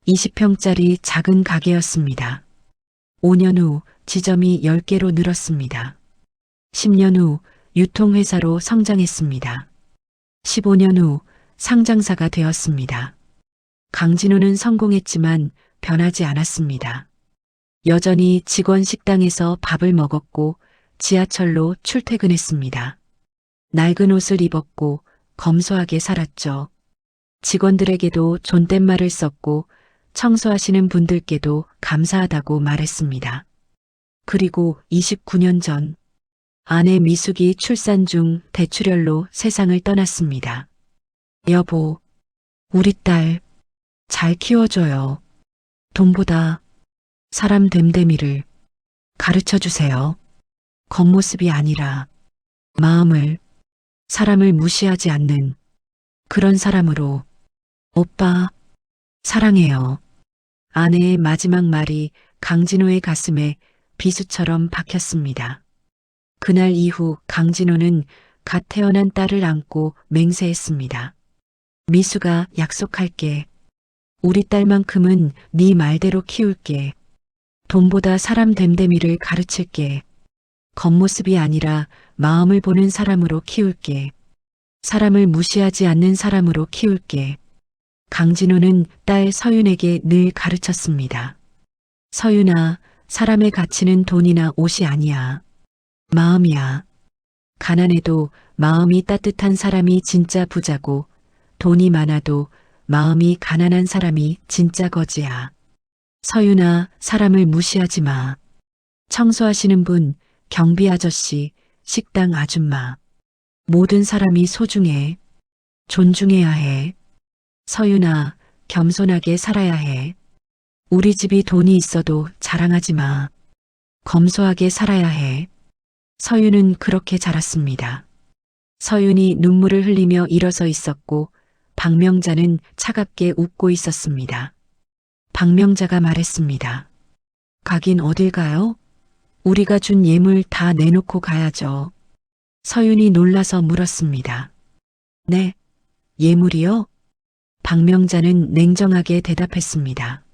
20평짜리 작은 가게였습니다. 5년 후 지점이 10개로 늘었습니다. 10년 후 유통회사로 성장했습니다. 15년 후 상장사가 되었습니다. 강진호는 성공했지만 변하지 않았습니다. 여전히 직원 식당에서 밥을 먹었고 지하철로 출퇴근했습니다. 낡은 옷을 입었고 검소하게 살았죠. 직원들에게도 존댓말을 썼고 청소하시는 분들께도 감사하다고 말했습니다. 그리고 29년 전 아내 미숙이 출산 중 대출혈로 세상을 떠났습니다. 여보, 우리 딸 잘 키워줘요. 돈보다 사람 됨됨이를 가르쳐 주세요. 겉모습이 아니라 마음을, 사람을 무시하지 않는 그런 사람으로. 오빠, 사랑해요. 아내의 마지막 말이 강진호의 가슴에 비수처럼 박혔습니다. 그날 이후 강진호는 갓 태어난 딸을 안고 맹세했습니다. 미수가, 약속할게. 우리 딸만큼은 네 말대로 키울게. 돈보다 사람 됨됨이를 가르칠게. 겉모습이 아니라 마음을 보는 사람으로 키울게. 사람을 무시하지 않는 사람으로 키울게. 강진호는 딸 서윤에게 늘 가르쳤습니다. 서윤아, 사람의 가치는 돈이나 옷이 아니야. 마음이야. 가난해도 마음이 따뜻한 사람이 진짜 부자고 돈이 많아도 마음이 가난한 사람이 진짜 거지야. 서윤아, 사람을 무시하지 마. 청소하시는 분, 경비 아저씨, 식당 아줌마. 모든 사람이 소중해. 존중해야 해. 서윤아, 겸손하게 살아야 해. 우리 집이 돈이 있어도 자랑하지 마. 검소하게 살아야 해. 서윤은 그렇게 자랐습니다. 서윤이 눈물을 흘리며 일어서 있었고 박명자는 차갑게 웃고 있었습니다. 박명자가 말했습니다. 가긴 어딜 가요? 우리가 준 예물 다 내놓고 가야죠. 서윤이 놀라서 물었습니다. 네, 예물이요? 박명자는 냉정하게 대답했습니다.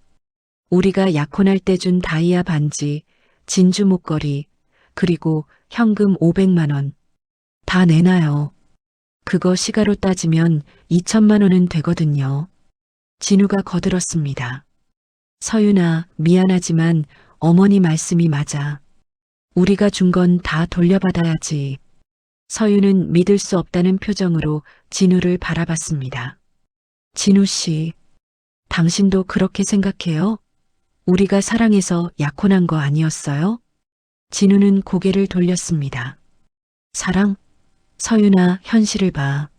우리가 약혼할 때 준 다이아 반지, 진주 목걸이, 그리고 현금 500만 원. 다 내놔요. 그거 시가로 따지면 2천만 원은 되거든요. 진우가 거들었습니다. 서윤아, 미안하지만 어머니 말씀이 맞아. 우리가 준 건 다 돌려받아야지. 서윤은 믿을 수 없다는 표정으로 진우를 바라봤습니다. 진우 씨, 당신도 그렇게 생각해요? 우리가 사랑해서 약혼한 거 아니었어요? 진우는 고개를 돌렸습니다. 사랑? 서윤아, 현실을 봐.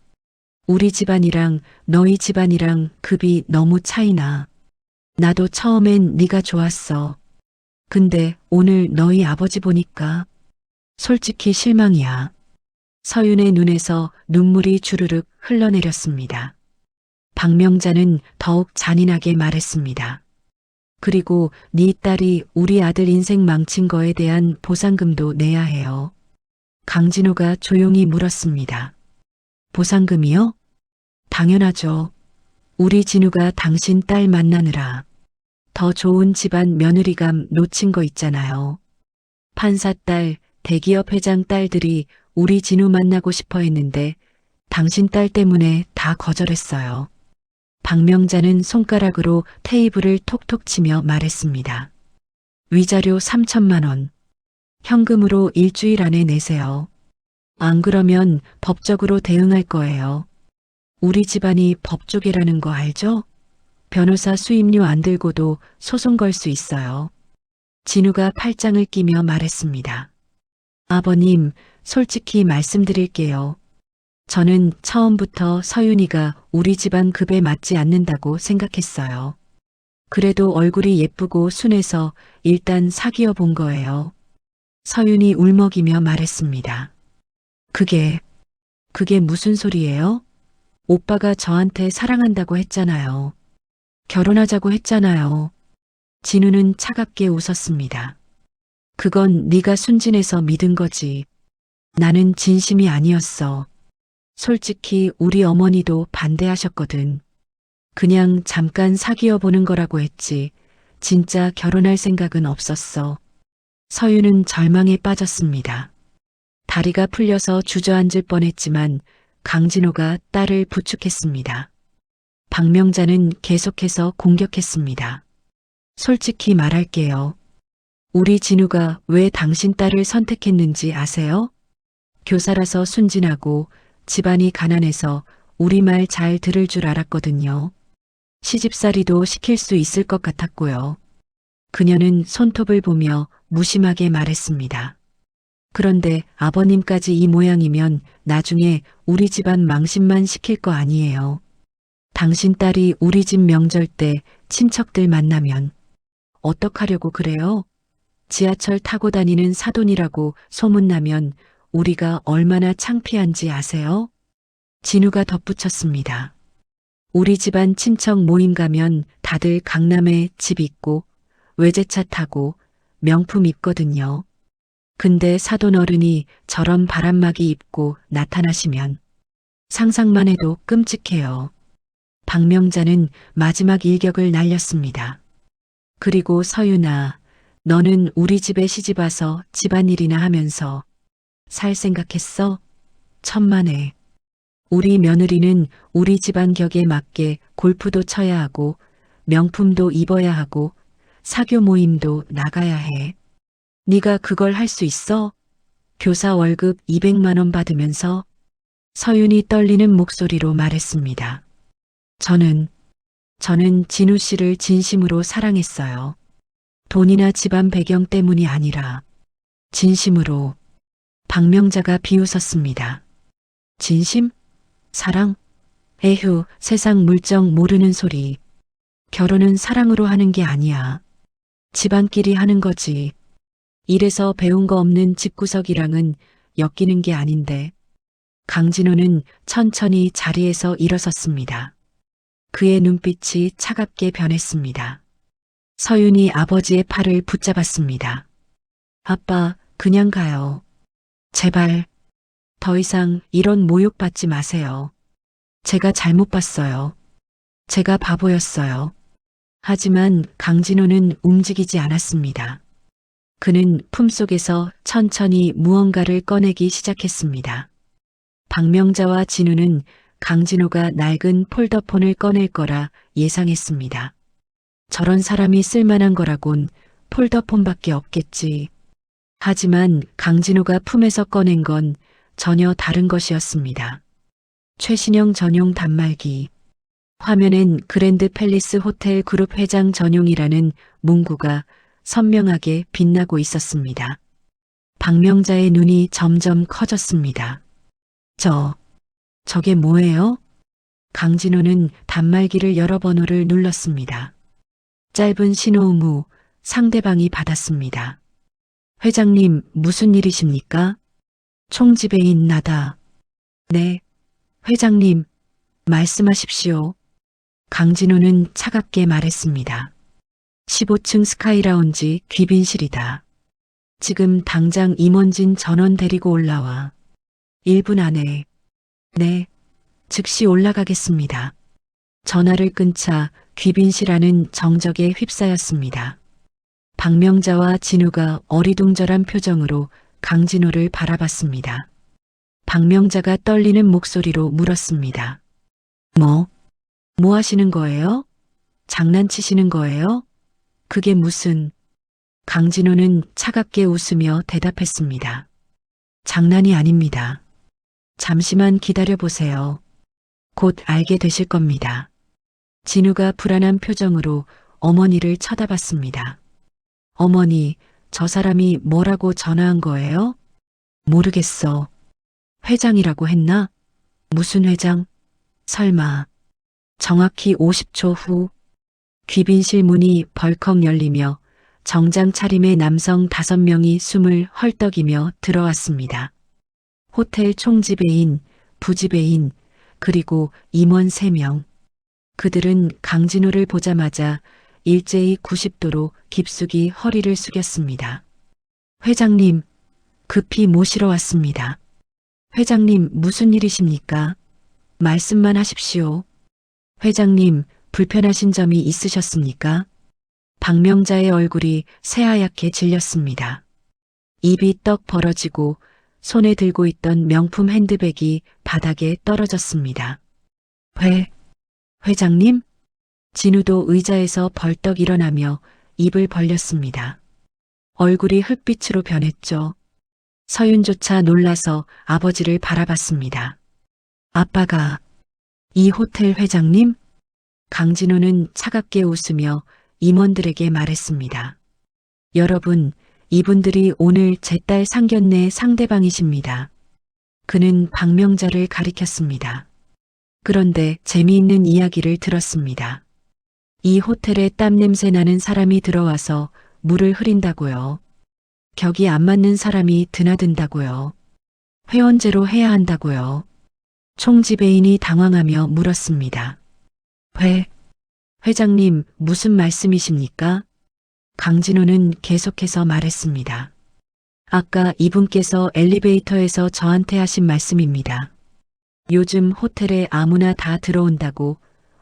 우리 집안이랑 너희 집안이랑 급이 너무 차이나. 나도 처음엔 네가 좋았어. 근데 오늘 너희 아버지 보니까 솔직히 실망이야. 서윤의 눈에서 눈물이 주르륵 흘러내렸습니다. 박명자는 더욱 잔인하게 말했습니다. 그리고 네 딸이 우리 아들 인생 망친 거에 대한 보상금도 내야 해요. 강진호가 조용히 물었습니다. 보상금이요? 당연하죠. 우리 진우가 당신 딸 만나느라 더 좋은 집안 며느리감 놓친 거 있잖아요. 판사 딸, 대기업 회장 딸들이 우리 진우 만나고 싶어 했는데 당신 딸 때문에 다 거절했어요. 박명자는 손가락으로 테이블을 톡톡 치며 말했습니다. 위자료 3천만 원. 현금으로 일주일 안에 내세요. 안 그러면 법적으로 대응할 거예요. 우리 집안이 법조계라는 거 알죠? 변호사 수임료 안 들고도 소송 걸 수 있어요. 진우가 팔짱을 끼며 말했습니다. 아버님, 솔직히 말씀드릴게요. 저는 처음부터 서윤이가 우리 집안 급에 맞지 않는다고 생각했어요. 그래도 얼굴이 예쁘고 순해서 일단 사귀어 본 거예요. 서윤이 울먹이며 말했습니다. 그게 무슨 소리예요? 오빠가 저한테 사랑한다고 했잖아요. 결혼하자고 했잖아요. 진우는 차갑게 웃었습니다. 그건 네가 순진해서 믿은 거지. 나는 진심이 아니었어. 솔직히 우리 어머니도 반대하셨거든. 그냥 잠깐 사귀어 보는 거라고 했지. 진짜 결혼할 생각은 없었어. 서윤은 절망에 빠졌습니다. 다리가 풀려서 주저앉을 뻔했지만 강진호가 딸을 부축했습니다. 박명자는 계속해서 공격했습니다. 솔직히 말할게요. 우리 진우가 왜 당신 딸을 선택했는지 아세요? 교사라서 순진하고 집안이 가난해서 우리 말 잘 들을 줄 알았거든요. 시집살이도 시킬 수 있을 것 같았고요. 그녀는 손톱을 보며 무심하게 말했습니다. 그런데 아버님까지 이 모양이면 나중에 우리 집안 망신만 시킬 거 아니에요. 당신 딸이 우리 집 명절 때 친척들 만나면 어떡하려고 그래요? 지하철 타고 다니는 사돈이라고 소문나면 우리가 얼마나 창피한지 아세요? 진우가 덧붙였습니다. 우리 집안 친척 모임 가면 다들 강남에 집 있고 외제차 타고 명품 입거든요. 근데 사돈 어른이 저런 바람막이 입고 나타나시면 상상만 해도 끔찍해요. 박명자는 마지막 일격을 날렸습니다. 그리고 서윤아, 너는 우리 집에 시집 와서 집안일이나 하면서 살 생각했어? 천만에. 우리 며느리는 우리 집안 격에 맞게 골프도 쳐야 하고 명품도 입어야 하고 사교 모임도 나가야 해. 네가 그걸 할 수 있어? 교사 월급 200만 원 받으면서 서윤이 떨리는 목소리로 말했습니다. 저는 진우 씨를 진심으로 사랑했어요. 돈이나 집안 배경 때문이 아니라 진심으로. 박명자가 비웃었습니다. 진심? 사랑? 에휴, 세상 물정 모르는 소리. 결혼은 사랑으로 하는 게 아니야. 집안끼리 하는 거지. 이래서 배운 거 없는 집구석이랑은 엮이는 게 아닌데. 강진호는 천천히 자리에서 일어섰습니다. 그의 눈빛이 차갑게 변했습니다. 서윤이 아버지의 팔을 붙잡았습니다. 아빠, 그냥 가요. 제발, 더 이상 이런 모욕 받지 마세요. 제가 잘못 봤어요. 제가 바보였어요. 하지만 강진호는 움직이지 않았습니다. 그는 품속에서 천천히 무언가를 꺼내기 시작했습니다. 박명자와 진우는 강진호가 낡은 폴더폰을 꺼낼 거라 예상했습니다. 저런 사람이 쓸만한 거라곤 폴더폰밖에 없겠지. 하지만 강진호가 품에서 꺼낸 건 전혀 다른 것이었습니다. 최신형 전용 단말기. 화면엔 그랜드 팰리스 호텔 그룹 회장 전용이라는 문구가 선명하게 빛나고 있었습니다. 박명자의 눈이 점점 커졌습니다. 저게 뭐예요? 강진호는 단말기를 여러 번호를 눌렀습니다. 짧은 신호음 후 상대방이 받았습니다. 회장님, 무슨 일이십니까? 총지배인 나다. 네, 회장님, 말씀하십시오. 강진호는 차갑게 말했습니다. 15층 스카이라운지 귀빈실이다. 지금 당장 임원진 전원 데리고 올라와. 1분 안에. 네, 즉시 올라가겠습니다. 전화를 끊자 귀빈실 안은 정적에 휩싸였습니다. 박명자와 진우가 어리둥절한 표정으로 강진호를 바라봤습니다. 박명자가 떨리는 목소리로 물었습니다. 뭐 하시는 거예요? 장난치시는 거예요? 그게 무슨... 강진호는 차갑게 웃으며 대답했습니다. 장난이 아닙니다. 잠시만 기다려보세요. 곧 알게 되실 겁니다. 진우가 불안한 표정으로 어머니를 쳐다봤습니다. 어머니, 저 사람이 뭐라고 전화한 거예요? 모르겠어. 회장이라고 했나? 무슨 회장? 설마. 정확히 50초 후 귀빈실 문이 벌컥 열리며 정장 차림의 남성 5명이 숨을 헐떡이며 들어왔습니다. 호텔 총지배인, 부지배인, 그리고 임원 3명. 그들은 강진호를 보자마자 일제히 90도로 깊숙이 허리를 숙였습니다. 회장님, 급히 모시러 왔습니다. 회장님, 무슨 일이십니까? 말씀만 하십시오. 회장님, 불편하신 점이 있으셨습니까? 박명자의 얼굴이 새하얗게 질렸습니다. 입이 떡 벌어지고 손에 들고 있던 명품 핸드백이 바닥에 떨어졌습니다. 회장님? 진우도 의자에서 벌떡 일어나며 입을 벌렸습니다. 얼굴이 흙빛으로 변했죠. 서윤조차 놀라서 아버지를 바라봤습니다. 아빠가 이 호텔 회장님? 강진호는 차갑게 웃으며 임원들에게 말했습니다. 여러분, 이분들이 오늘 제 딸 상견례 상대방이십니다. 그는 박명자를 가리켰습니다. 그런데 재미있는 이야기를 들었습니다. 이 호텔에 땀 냄새 나는 사람이 들어와서 물을 흐린다고요. 격이 안 맞는 사람이 드나든다고요. 회원제로 해야 한다고요. 총지배인이 당황하며 물었습니다. 회장님, 무슨 말씀이십니까? 강진호는 계속해서 말했습니다. 아까 이분께서 엘리베이터에서 저한테 하신 말씀입니다. 요즘 호텔에 아무나 다 들어온다고,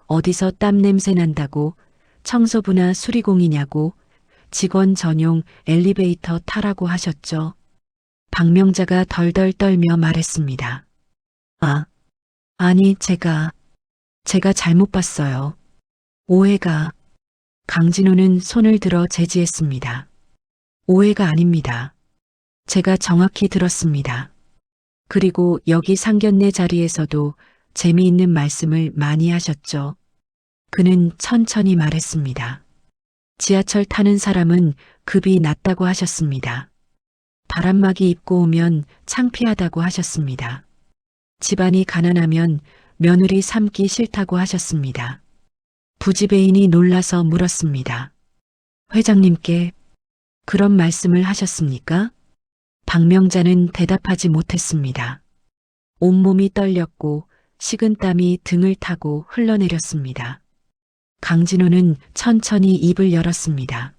어디서 땀 냄새 난다고, 청소부나 수리공이냐고, 직원 전용 엘리베이터 타라고 하셨죠. 박명자가 덜덜 떨며 말했습니다. 아니, 제가 잘못 봤어요. 오해가... 강진호는 손을 들어 제지했습니다. 오해가 아닙니다. 제가 정확히 들었습니다. 그리고 여기 상견례 자리에서도 재미있는 말씀을 많이 하셨죠. 그는 천천히 말했습니다. 지하철 타는 사람은 급이 낮다고 하셨습니다. 바람막이 입고 오면 창피하다고 하셨습니다. 집안이 가난하면 며느리 삼기 싫다고 하셨습니다. 부지배인이 놀라서 물었습니다. 회장님께 그런 말씀을 하셨습니까? 박명자는 대답하지 못했습니다. 온몸이 떨렸고 식은땀이 등을 타고 흘러내렸습니다. 강진호는 천천히 입을 열었습니다.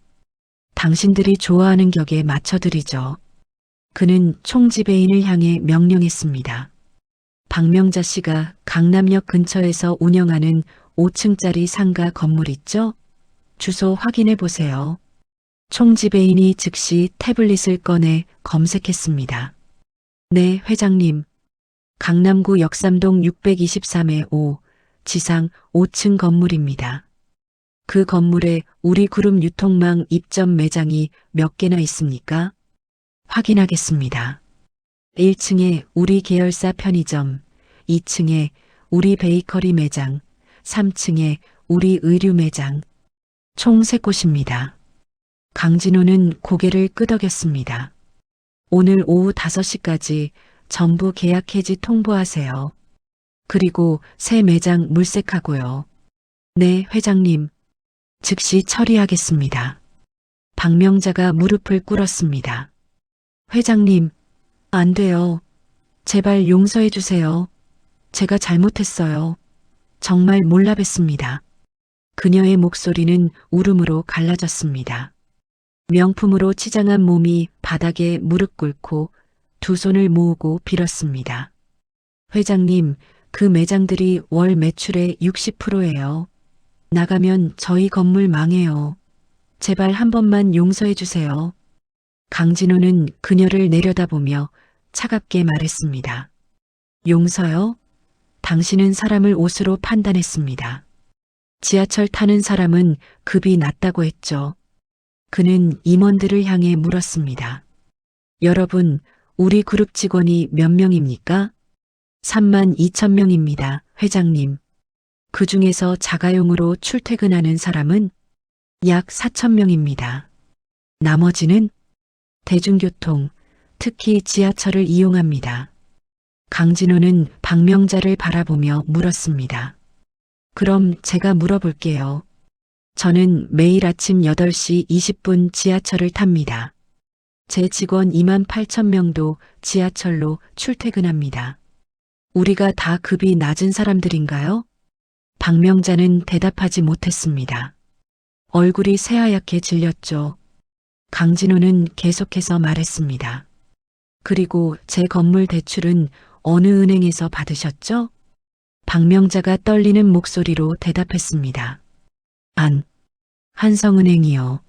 당신들이 좋아하는 격에 맞춰드리죠. 그는 총지배인을 향해 명령했습니다. 박명자 씨가 강남역 근처에서 운영하는 5층짜리 상가 건물 있죠? 주소 확인해 보세요. 총지배인이 즉시 태블릿을 꺼내 검색했습니다. 네, 회장님. 강남구 역삼동 623의 5, 지상 5층 건물입니다. 그 건물에 우리 그룹 유통망 입점 매장이 몇 개나 있습니까? 확인하겠습니다. 1층에 우리 계열사 편의점, 2층에 우리 베이커리 매장, 3층에 우리 의류 매장. 총 3곳입니다. 강진호는 고개를 끄덕였습니다. 오늘 오후 5시까지 전부 계약 해지 통보하세요. 그리고 새 매장 물색하고요. 네, 회장님. 즉시 처리하겠습니다. 박명자가 무릎을 꿇었습니다. 회장님, 안 돼요. 제발 용서해 주세요. 제가 잘못했어요. 정말 몰라 뵀습니다. 그녀의 목소리는 울음으로 갈라졌습니다. 명품으로 치장한 몸이 바닥에 무릎 꿇고 두 손을 모으고 빌었습니다. 회장님, 그 매장들이 월 매출의 60%예요. 나가면 저희 건물 망해요. 제발 한 번만 용서해 주세요. 강진호는 그녀를 내려다보며 차갑게 말했습니다. 용서요? 당신은 사람을 옷으로 판단했습니다. 지하철 타는 사람은 급이 낮다고 했죠. 그는 임원들을 향해 물었습니다. 여러분, 우리 그룹 직원이 몇 명입니까? 32,000명입니다, 회장님. 그 중에서 자가용으로 출퇴근하는 사람은 약 4,000명입니다. 나머지는 대중교통, 특히 지하철을 이용합니다. 강진호는 박명자를 바라보며 물었습니다. 그럼 제가 물어볼게요. 저는 매일 아침 8시 20분 지하철을 탑니다. 제 직원 28,000명도 지하철로 출퇴근합니다. 우리가 다 급이 낮은 사람들인가요? 박명자는 대답하지 못했습니다. 얼굴이 새하얗게 질렸죠. 강진호는 계속해서 말했습니다. 그리고 제 건물 대출은 어느 은행에서 받으셨죠? 박명자가 떨리는 목소리로 대답했습니다. 한성은행이요.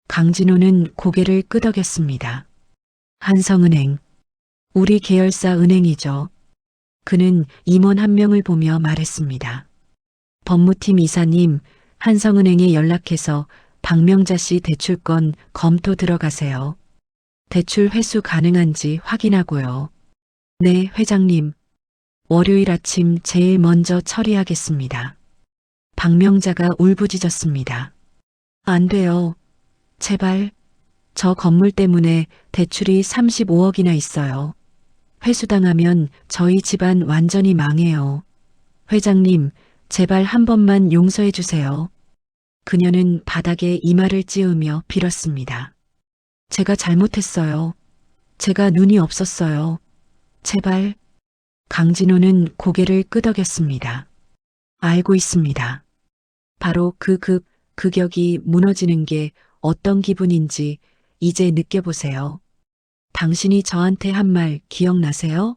강진호는 고개를 끄덕였습니다. 한성은행. 우리 계열사 은행이죠. 그는 임원 한 명을 보며 말했습니다. 법무팀 이사님, 한성은행에 연락해서 박명자 씨 대출건 검토 들어가세요. 대출 회수 가능한지 확인하고요. 네, 회장님. 월요일 아침 제일 먼저 처리하겠습니다. 박명자가 울부짖었습니다. 안 돼요. 제발. 저 건물 때문에 대출이 35억이나 있어요. 회수당하면 저희 집안 완전히 망해요. 회장님, 제발 한 번만 용서해 주세요. 그녀는 바닥에 이마를 찌으며 빌었습니다. 제가 잘못했어요. 제가 눈이 없었어요. 제발. 강진호는 고개를 끄덕였습니다. 알고 있습니다. 바로 그 격이 무너지는 게 어떤 기분인지 이제 느껴보세요. 당신이 저한테 한 말 기억나세요?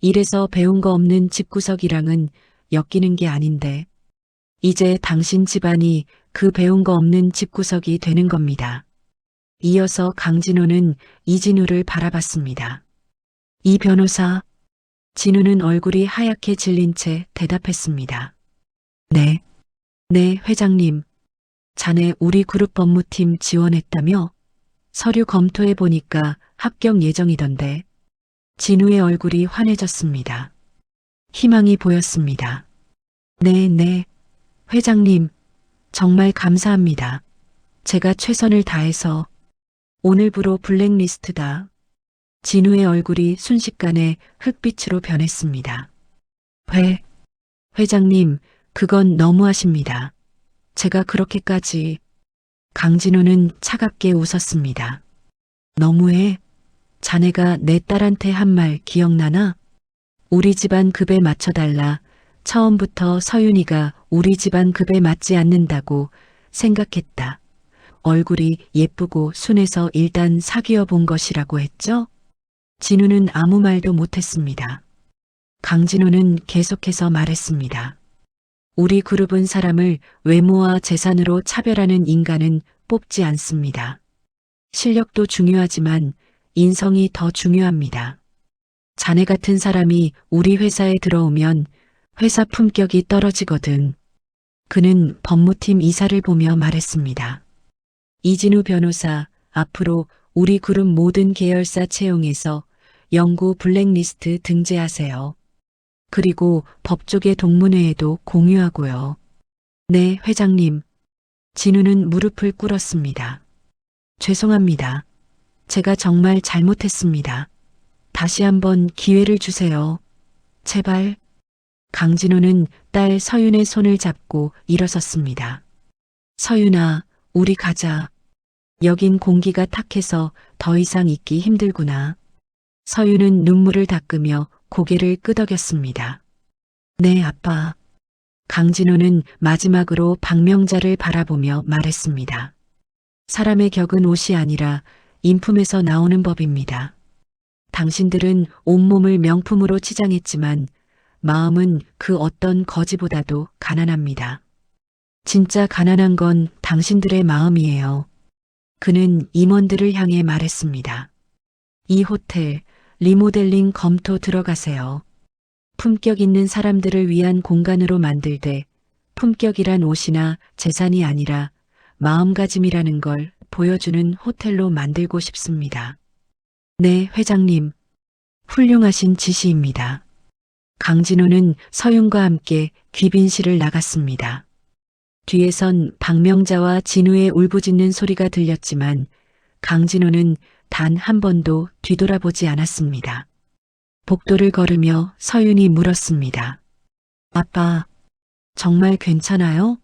이래서 배운 거 없는 집구석이랑은 엮이는 게 아닌데, 이제 당신 집안이 그 배운 거 없는 집구석이 되는 겁니다. 이어서 강진호는 이진우를 바라봤습니다. 이 변호사. 진우는 얼굴이 하얗게 질린 채 대답했습니다. 네. 네, 회장님. 자네 우리 그룹 법무팀 지원했다며? 서류 검토해 보니까 합격 예정이던데. 진우의 얼굴이 환해졌습니다. 희망이 보였습니다. 네. 회장님, 정말 감사합니다. 제가 최선을 다해서. 오늘부로 블랙리스트다. 진우의 얼굴이 순식간에 흑빛으로 변했습니다. 회장님, 그건 너무하십니다. 제가 그렇게까지. 강진호는 차갑게 웃었습니다. 너무해? 자네가 내 딸한테 한 말 기억나나? 우리 집안 급에 맞춰달라. 처음부터 서윤이가 우리 집안 급에 맞지 않는다고 생각했다. 얼굴이 예쁘고 순해서 일단 사귀어 본 것이라고 했죠? 진우는 아무 말도 못했습니다. 강진호는 계속해서 말했습니다. 우리 그룹은 사람을 외모와 재산으로 차별하는 인간은 뽑지 않습니다. 실력도 중요하지만 인성이 더 중요합니다. 자네 같은 사람이 우리 회사에 들어오면 회사 품격이 떨어지거든. 그는 법무팀 이사를 보며 말했습니다. 이진우 변호사, 앞으로 우리 그룹 모든 계열사 채용에서 영구 블랙리스트 등재하세요. 그리고 법조계 동문회에도 공유하고요. 네, 회장님. 진우는 무릎을 꿇었습니다. 죄송합니다. 제가 정말 잘못했습니다. 다시 한번 기회를 주세요. 제발. 강진호는 딸 서윤의 손을 잡고 일어섰습니다. 서윤아, 우리 가자. 여긴 공기가 탁해서 더 이상 있기 힘들구나. 서윤은 눈물을 닦으며 고개를 끄덕였습니다. 네, 아빠. 강진호는 마지막으로 박명자를 바라보며 말했습니다. 사람의 격은 옷이 아니라 인품에서 나오는 법입니다. 당신들은 온몸을 명품으로 치장했지만 마음은 그 어떤 거지보다도 가난합니다. 진짜 가난한 건 당신들의 마음이에요. 그는 임원들을 향해 말했습니다. 이 호텔, 리모델링 검토 들어가세요. 품격 있는 사람들을 위한 공간으로 만들되 품격이란 옷이나 재산이 아니라 마음가짐이라는 걸 보여주는 호텔로 만들고 싶습니다. 네, 회장님. 훌륭하신 지시입니다. 강진호는 서윤과 함께 귀빈실을 나갔습니다. 뒤에선 박명자와 진우의 울부짖는 소리가 들렸지만 강진호는 단 한 번도 뒤돌아보지 않았습니다. 복도를 걸으며 서윤이 물었습니다. 아빠, 정말 괜찮아요?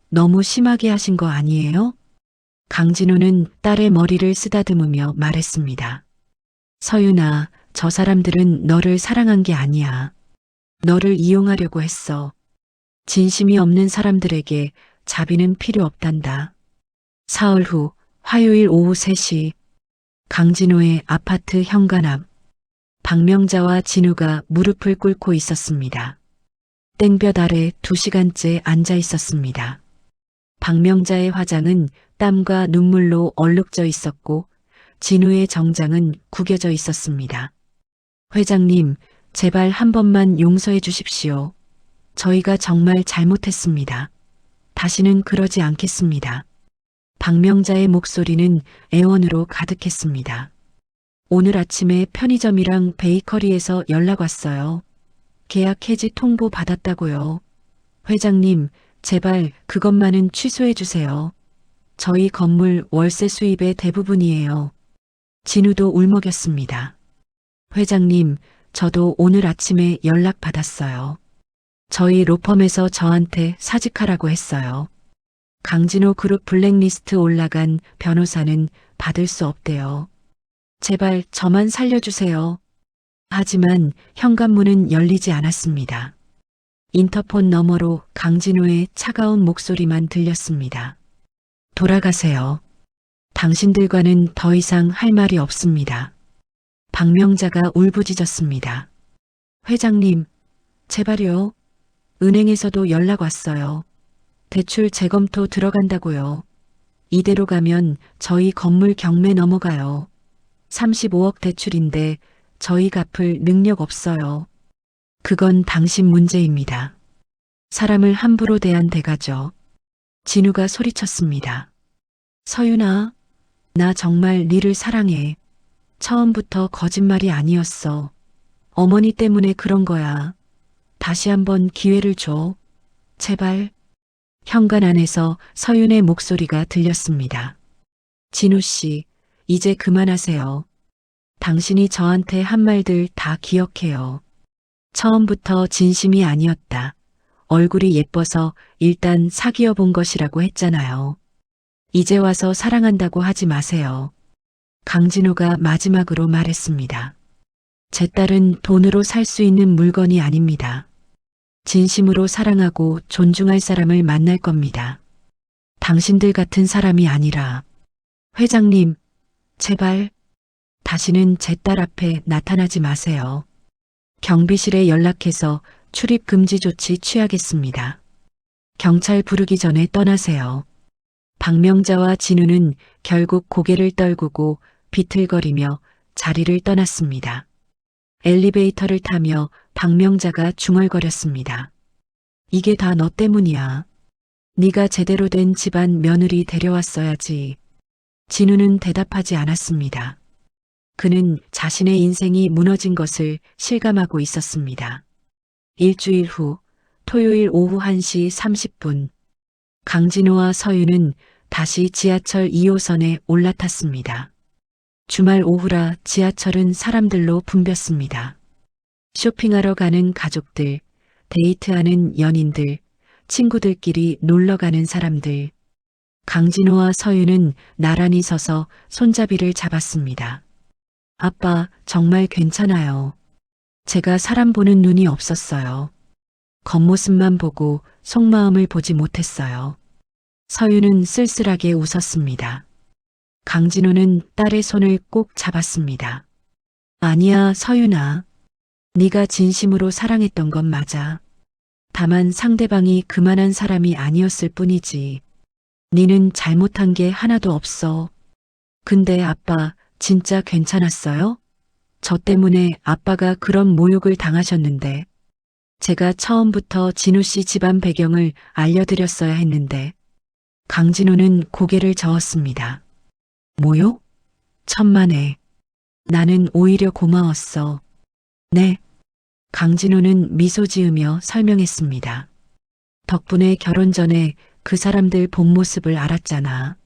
너무 심하게 하신 거 아니에요? 강진호는 딸의 머리를 쓰다듬으며 말했습니다. 서윤아, 저 사람들은 너를 사랑한 게 아니야. 너를 이용하려고 했어. 진심이 없는 사람들에게 자비는 필요 없단다. 사흘 후 화요일 오후 3시 강진호의 아파트 현관 앞 박명자와 진우가 무릎을 꿇고 있었습니다. 땡볕 아래 2시간째 앉아 있었습니다. 박명자의 화장은 땀과 눈물로 얼룩져 있었고 진우의 정장은 구겨져 있었습니다. 회장님, 제발 한 번만 용서해 주십시오. 저희가 정말 잘못했습니다. 다시는 그러지 않겠습니다. 박명자의 목소리는 애원으로 가득했습니다. 오늘 아침에 편의점이랑 베이커리에서 연락 왔어요. 계약 해지 통보 받았다고요. 회장님, 제발 그것만은 취소해 주세요. 저희 건물 월세 수입의 대부분이에요. 진우도 울먹였습니다. 회장님, 저도 오늘 아침에 연락 받았어요. 저희 로펌에서 저한테 사직하라고 했어요. 강진호 그룹 블랙리스트 올라간 변호사는 받을 수 없대요. 제발 저만 살려주세요. 하지만 현관문은 열리지 않았습니다. 인터폰 너머로 강진호의 차가운 목소리만 들렸습니다. 돌아가세요. 당신들과는 더 이상 할 말이 없습니다. 박명자가 울부짖었습니다. 회장님, 제발요. 은행에서도 연락 왔어요. 대출 재검토 들어간다고요. 이대로 가면 저희 건물 경매 넘어가요. 35억 대출인데 저희 갚을 능력 없어요. 그건 당신 문제입니다. 사람을 함부로 대한 대가죠. 진우가 소리쳤습니다. 서윤아, 나 정말 니를 사랑해. 처음부터 거짓말이 아니었어. 어머니 때문에 그런 거야. 다시 한번 기회를 줘. 제발. 현관 안에서 서윤의 목소리가 들렸습니다. 진우 씨, 이제 그만하세요. 당신이 저한테 한 말들 다 기억해요. 처음부터 진심이 아니었다. 얼굴이 예뻐서 일단 사귀어 본 것이라고 했잖아요. 이제 와서 사랑한다고 하지 마세요. 강진호가 마지막으로 말했습니다. 제 딸은 돈으로 살 수 있는 물건이 아닙니다. 진심으로 사랑하고 존중할 사람을 만날 겁니다. 당신들 같은 사람이 아니라. 회장님, 제발 다시는 제 딸 앞에 나타나지 마세요. 경비실에 연락해서 출입 금지 조치 취하겠습니다. 경찰 부르기 전에 떠나세요. 박명자와 진우는 결국 고개를 떨구고 비틀거리며 자리를 떠났습니다. 엘리베이터를 타며 박명자가 중얼거렸습니다. 이게 다 너 때문이야. 네가 제대로 된 집안 며느리 데려왔어야지. 진우는 대답하지 않았습니다. 그는 자신의 인생이 무너진 것을 실감하고 있었습니다. 일주일 후 토요일 오후 1시 30분 강진호와 서윤은 다시 지하철 2호선에 올라탔습니다. 주말 오후라 지하철은 사람들로 붐볐습니다. 쇼핑하러 가는 가족들, 데이트하는 연인들, 친구들끼리 놀러 가는 사람들. 강진호와 서윤은 나란히 서서 손잡이를 잡았습니다. 아빠, 정말 괜찮아요. 제가 사람 보는 눈이 없었어요. 겉모습만 보고 속마음을 보지 못했어요. 서윤은 쓸쓸하게 웃었습니다. 강진호는 딸의 손을 꼭 잡았습니다. 아니야, 서윤아. 네가 진심으로 사랑했던 건 맞아. 다만 상대방이 그만한 사람이 아니었을 뿐이지. 네는 잘못한 게 하나도 없어. 근데 아빠, 진짜 괜찮았어요? 저 때문에 아빠가 그런 모욕을 당하셨는데. 제가 처음부터 진우 씨 집안 배경을 알려드렸어야 했는데. 강진호는 고개를 저었습니다. 모욕? 천만에. 나는 오히려 고마웠어. 네. 강진호는 미소 지으며 설명했습니다. 덕분에 결혼 전에 그 사람들 본 모습을 알았잖아.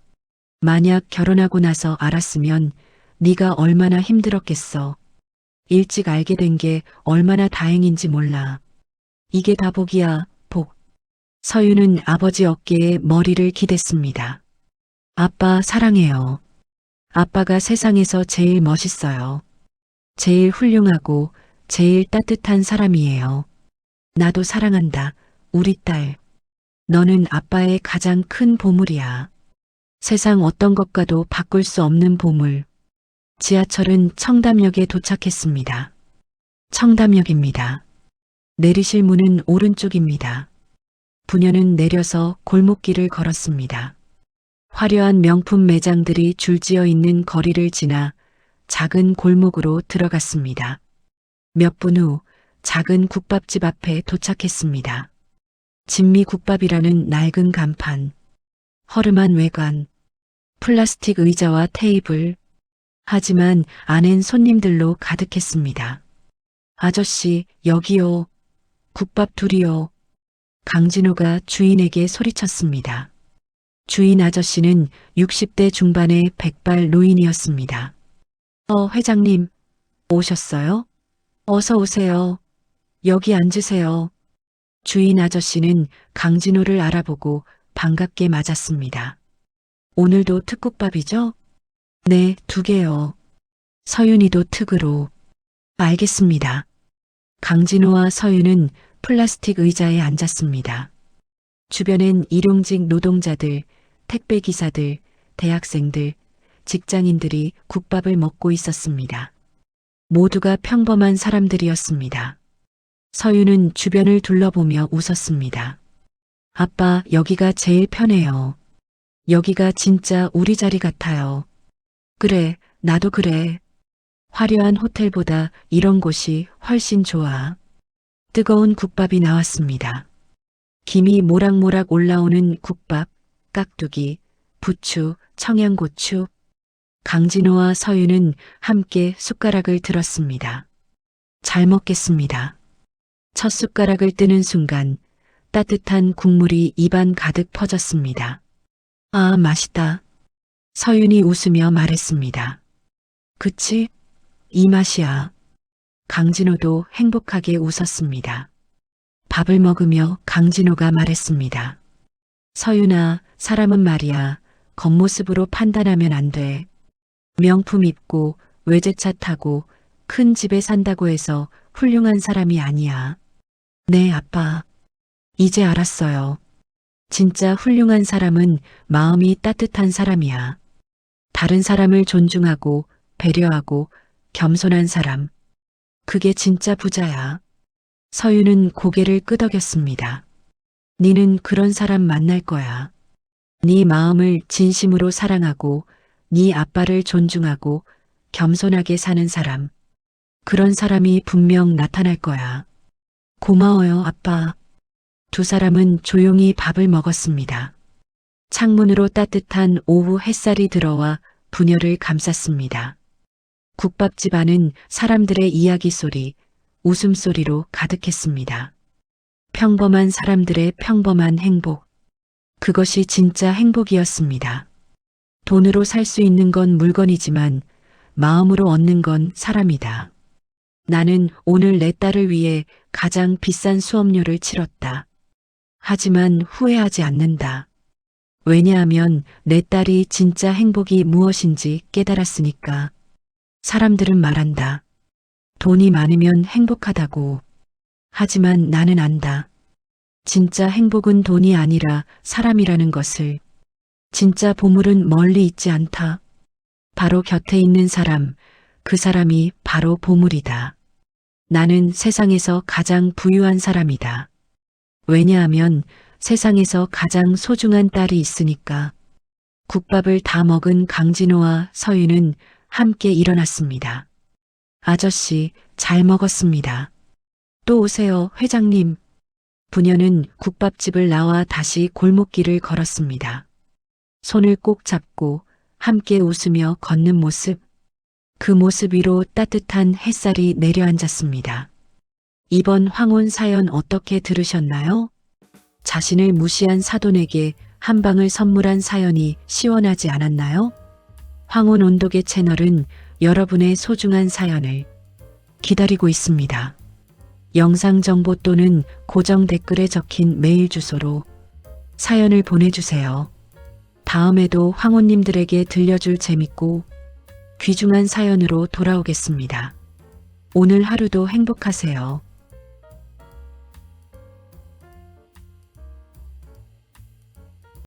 만약 결혼하고 나서 알았으면 네가 얼마나 힘들었겠어. 일찍 알게 된 게 얼마나 다행인지 몰라. 이게 다 복이야, 복. 서윤은 아버지 어깨에 머리를 기댔습니다. 아빠 사랑해요. 아빠가 세상에서 제일 멋있어요. 제일 훌륭하고 제일 따뜻한 사람이에요. 나도 사랑한다, 우리 딸. 너는 아빠의 가장 큰 보물이야. 세상 어떤 것과도 바꿀 수 없는 보물. 지하철은 청담역에 도착했습니다. 청담역입니다. 내리실 문은 오른쪽입니다. 부녀는 내려서 골목길을 걸었습니다. 화려한 명품 매장들이 줄지어 있는 거리를 지나 작은 골목으로 들어갔습니다. 몇 분 후 작은 국밥집 앞에 도착했습니다. 진미국밥이라는 낡은 간판, 허름한 외관, 플라스틱 의자와 테이블. 하지만 안엔 손님들로 가득했습니다. 아저씨, 여기요. 국밥 둘이요. 강진호가 주인에게 소리쳤습니다. 주인 아저씨는 60대 중반의 백발 노인이었습니다. 회장님, 오셨어요? 어서 오세요. 여기 앉으세요. 주인 아저씨는 강진호를 알아보고 반갑게 맞았습니다. 오늘도 특국밥이죠? 네, 2개요. 서윤이도 특으로. 알겠습니다. 강진호와 서윤은 플라스틱 의자에 앉았습니다. 주변엔 일용직 노동자들, 택배기사들, 대학생들, 직장인들이 국밥을 먹고 있었습니다. 모두가 평범한 사람들이었습니다. 서윤은 주변을 둘러보며 웃었습니다. 아빠, 여기가 제일 편해요. 여기가 진짜 우리 자리 같아요. 그래, 나도 그래. 화려한 호텔보다 이런 곳이 훨씬 좋아. 뜨거운 국밥이 나왔습니다. 김이 모락모락 올라오는 국밥, 깍두기, 부추, 청양고추. 강진호와 서윤은 함께 숟가락을 들었습니다. 잘 먹겠습니다. 첫 숟가락을 뜨는 순간 따뜻한 국물이 입안 가득 퍼졌습니다. 아, 맛있다. 서윤이 웃으며 말했습니다. 그치? 이 맛이야. 강진호도 행복하게 웃었습니다. 밥을 먹으며 강진호가 말했습니다. 서윤아, 사람은 말이야, 겉모습으로 판단하면 안 돼. 명품 입고 외제차 타고 큰 집에 산다고 해서 훌륭한 사람이 아니야. 네, 아빠. 이제 알았어요. 진짜 훌륭한 사람은 마음이 따뜻한 사람이야. 다른 사람을 존중하고 배려하고 겸손한 사람. 그게 진짜 부자야. 서유는 고개를 끄덕였습니다. 니는 그런 사람 만날 거야. 네 마음을 진심으로 사랑하고 네 아빠를 존중하고 겸손하게 사는 사람. 그런 사람이 분명 나타날 거야. 고마워요, 아빠. 두 사람은 조용히 밥을 먹었습니다. 창문으로 따뜻한 오후 햇살이 들어와 부녀를 감쌌습니다. 국밥집 안은 사람들의 이야기 소리, 웃음소리로 가득했습니다. 평범한 사람들의 평범한 행복. 그것이 진짜 행복이었습니다. 돈으로 살 수 있는 건 물건이지만 마음으로 얻는 건 사람이다. 나는 오늘 내 딸을 위해 가장 비싼 수업료를 치렀다. 하지만 후회하지 않는다. 왜냐하면 내 딸이 진짜 행복이 무엇인지 깨달았으니까. 사람들은 말한다. 돈이 많으면 행복하다고. 하지만 나는 안다. 진짜 행복은 돈이 아니라 사람이라는 것을. 진짜 보물은 멀리 있지 않다. 바로 곁에 있는 사람, 그 사람이 바로 보물이다. 나는 세상에서 가장 부유한 사람이다. 왜냐하면 세상에서 가장 소중한 딸이 있으니까. 국밥을 다 먹은 강진호와 서유는 함께 일어났습니다. 아저씨, 잘 먹었습니다. 또 오세요, 회장님. 부녀는 국밥집을 나와 다시 골목길을 걸었습니다. 손을 꼭 잡고 함께 웃으며 걷는 모습. 그 모습 위로 따뜻한 햇살이 내려앉았습니다. 이번 황혼 사연 어떻게 들으셨나요? 자신을 무시한 사돈에게 한 방을 선물한 사연이 시원하지 않았나요? 황혼 온도계 채널은 여러분의 소중한 사연을 기다리고 있습니다. 영상 정보 또는 고정 댓글에 적힌 메일 주소로 사연을 보내주세요. 다음에도 황혼님들에게 들려줄 재밌고 귀중한 사연으로 돌아오겠습니다. 오늘 하루도 행복하세요.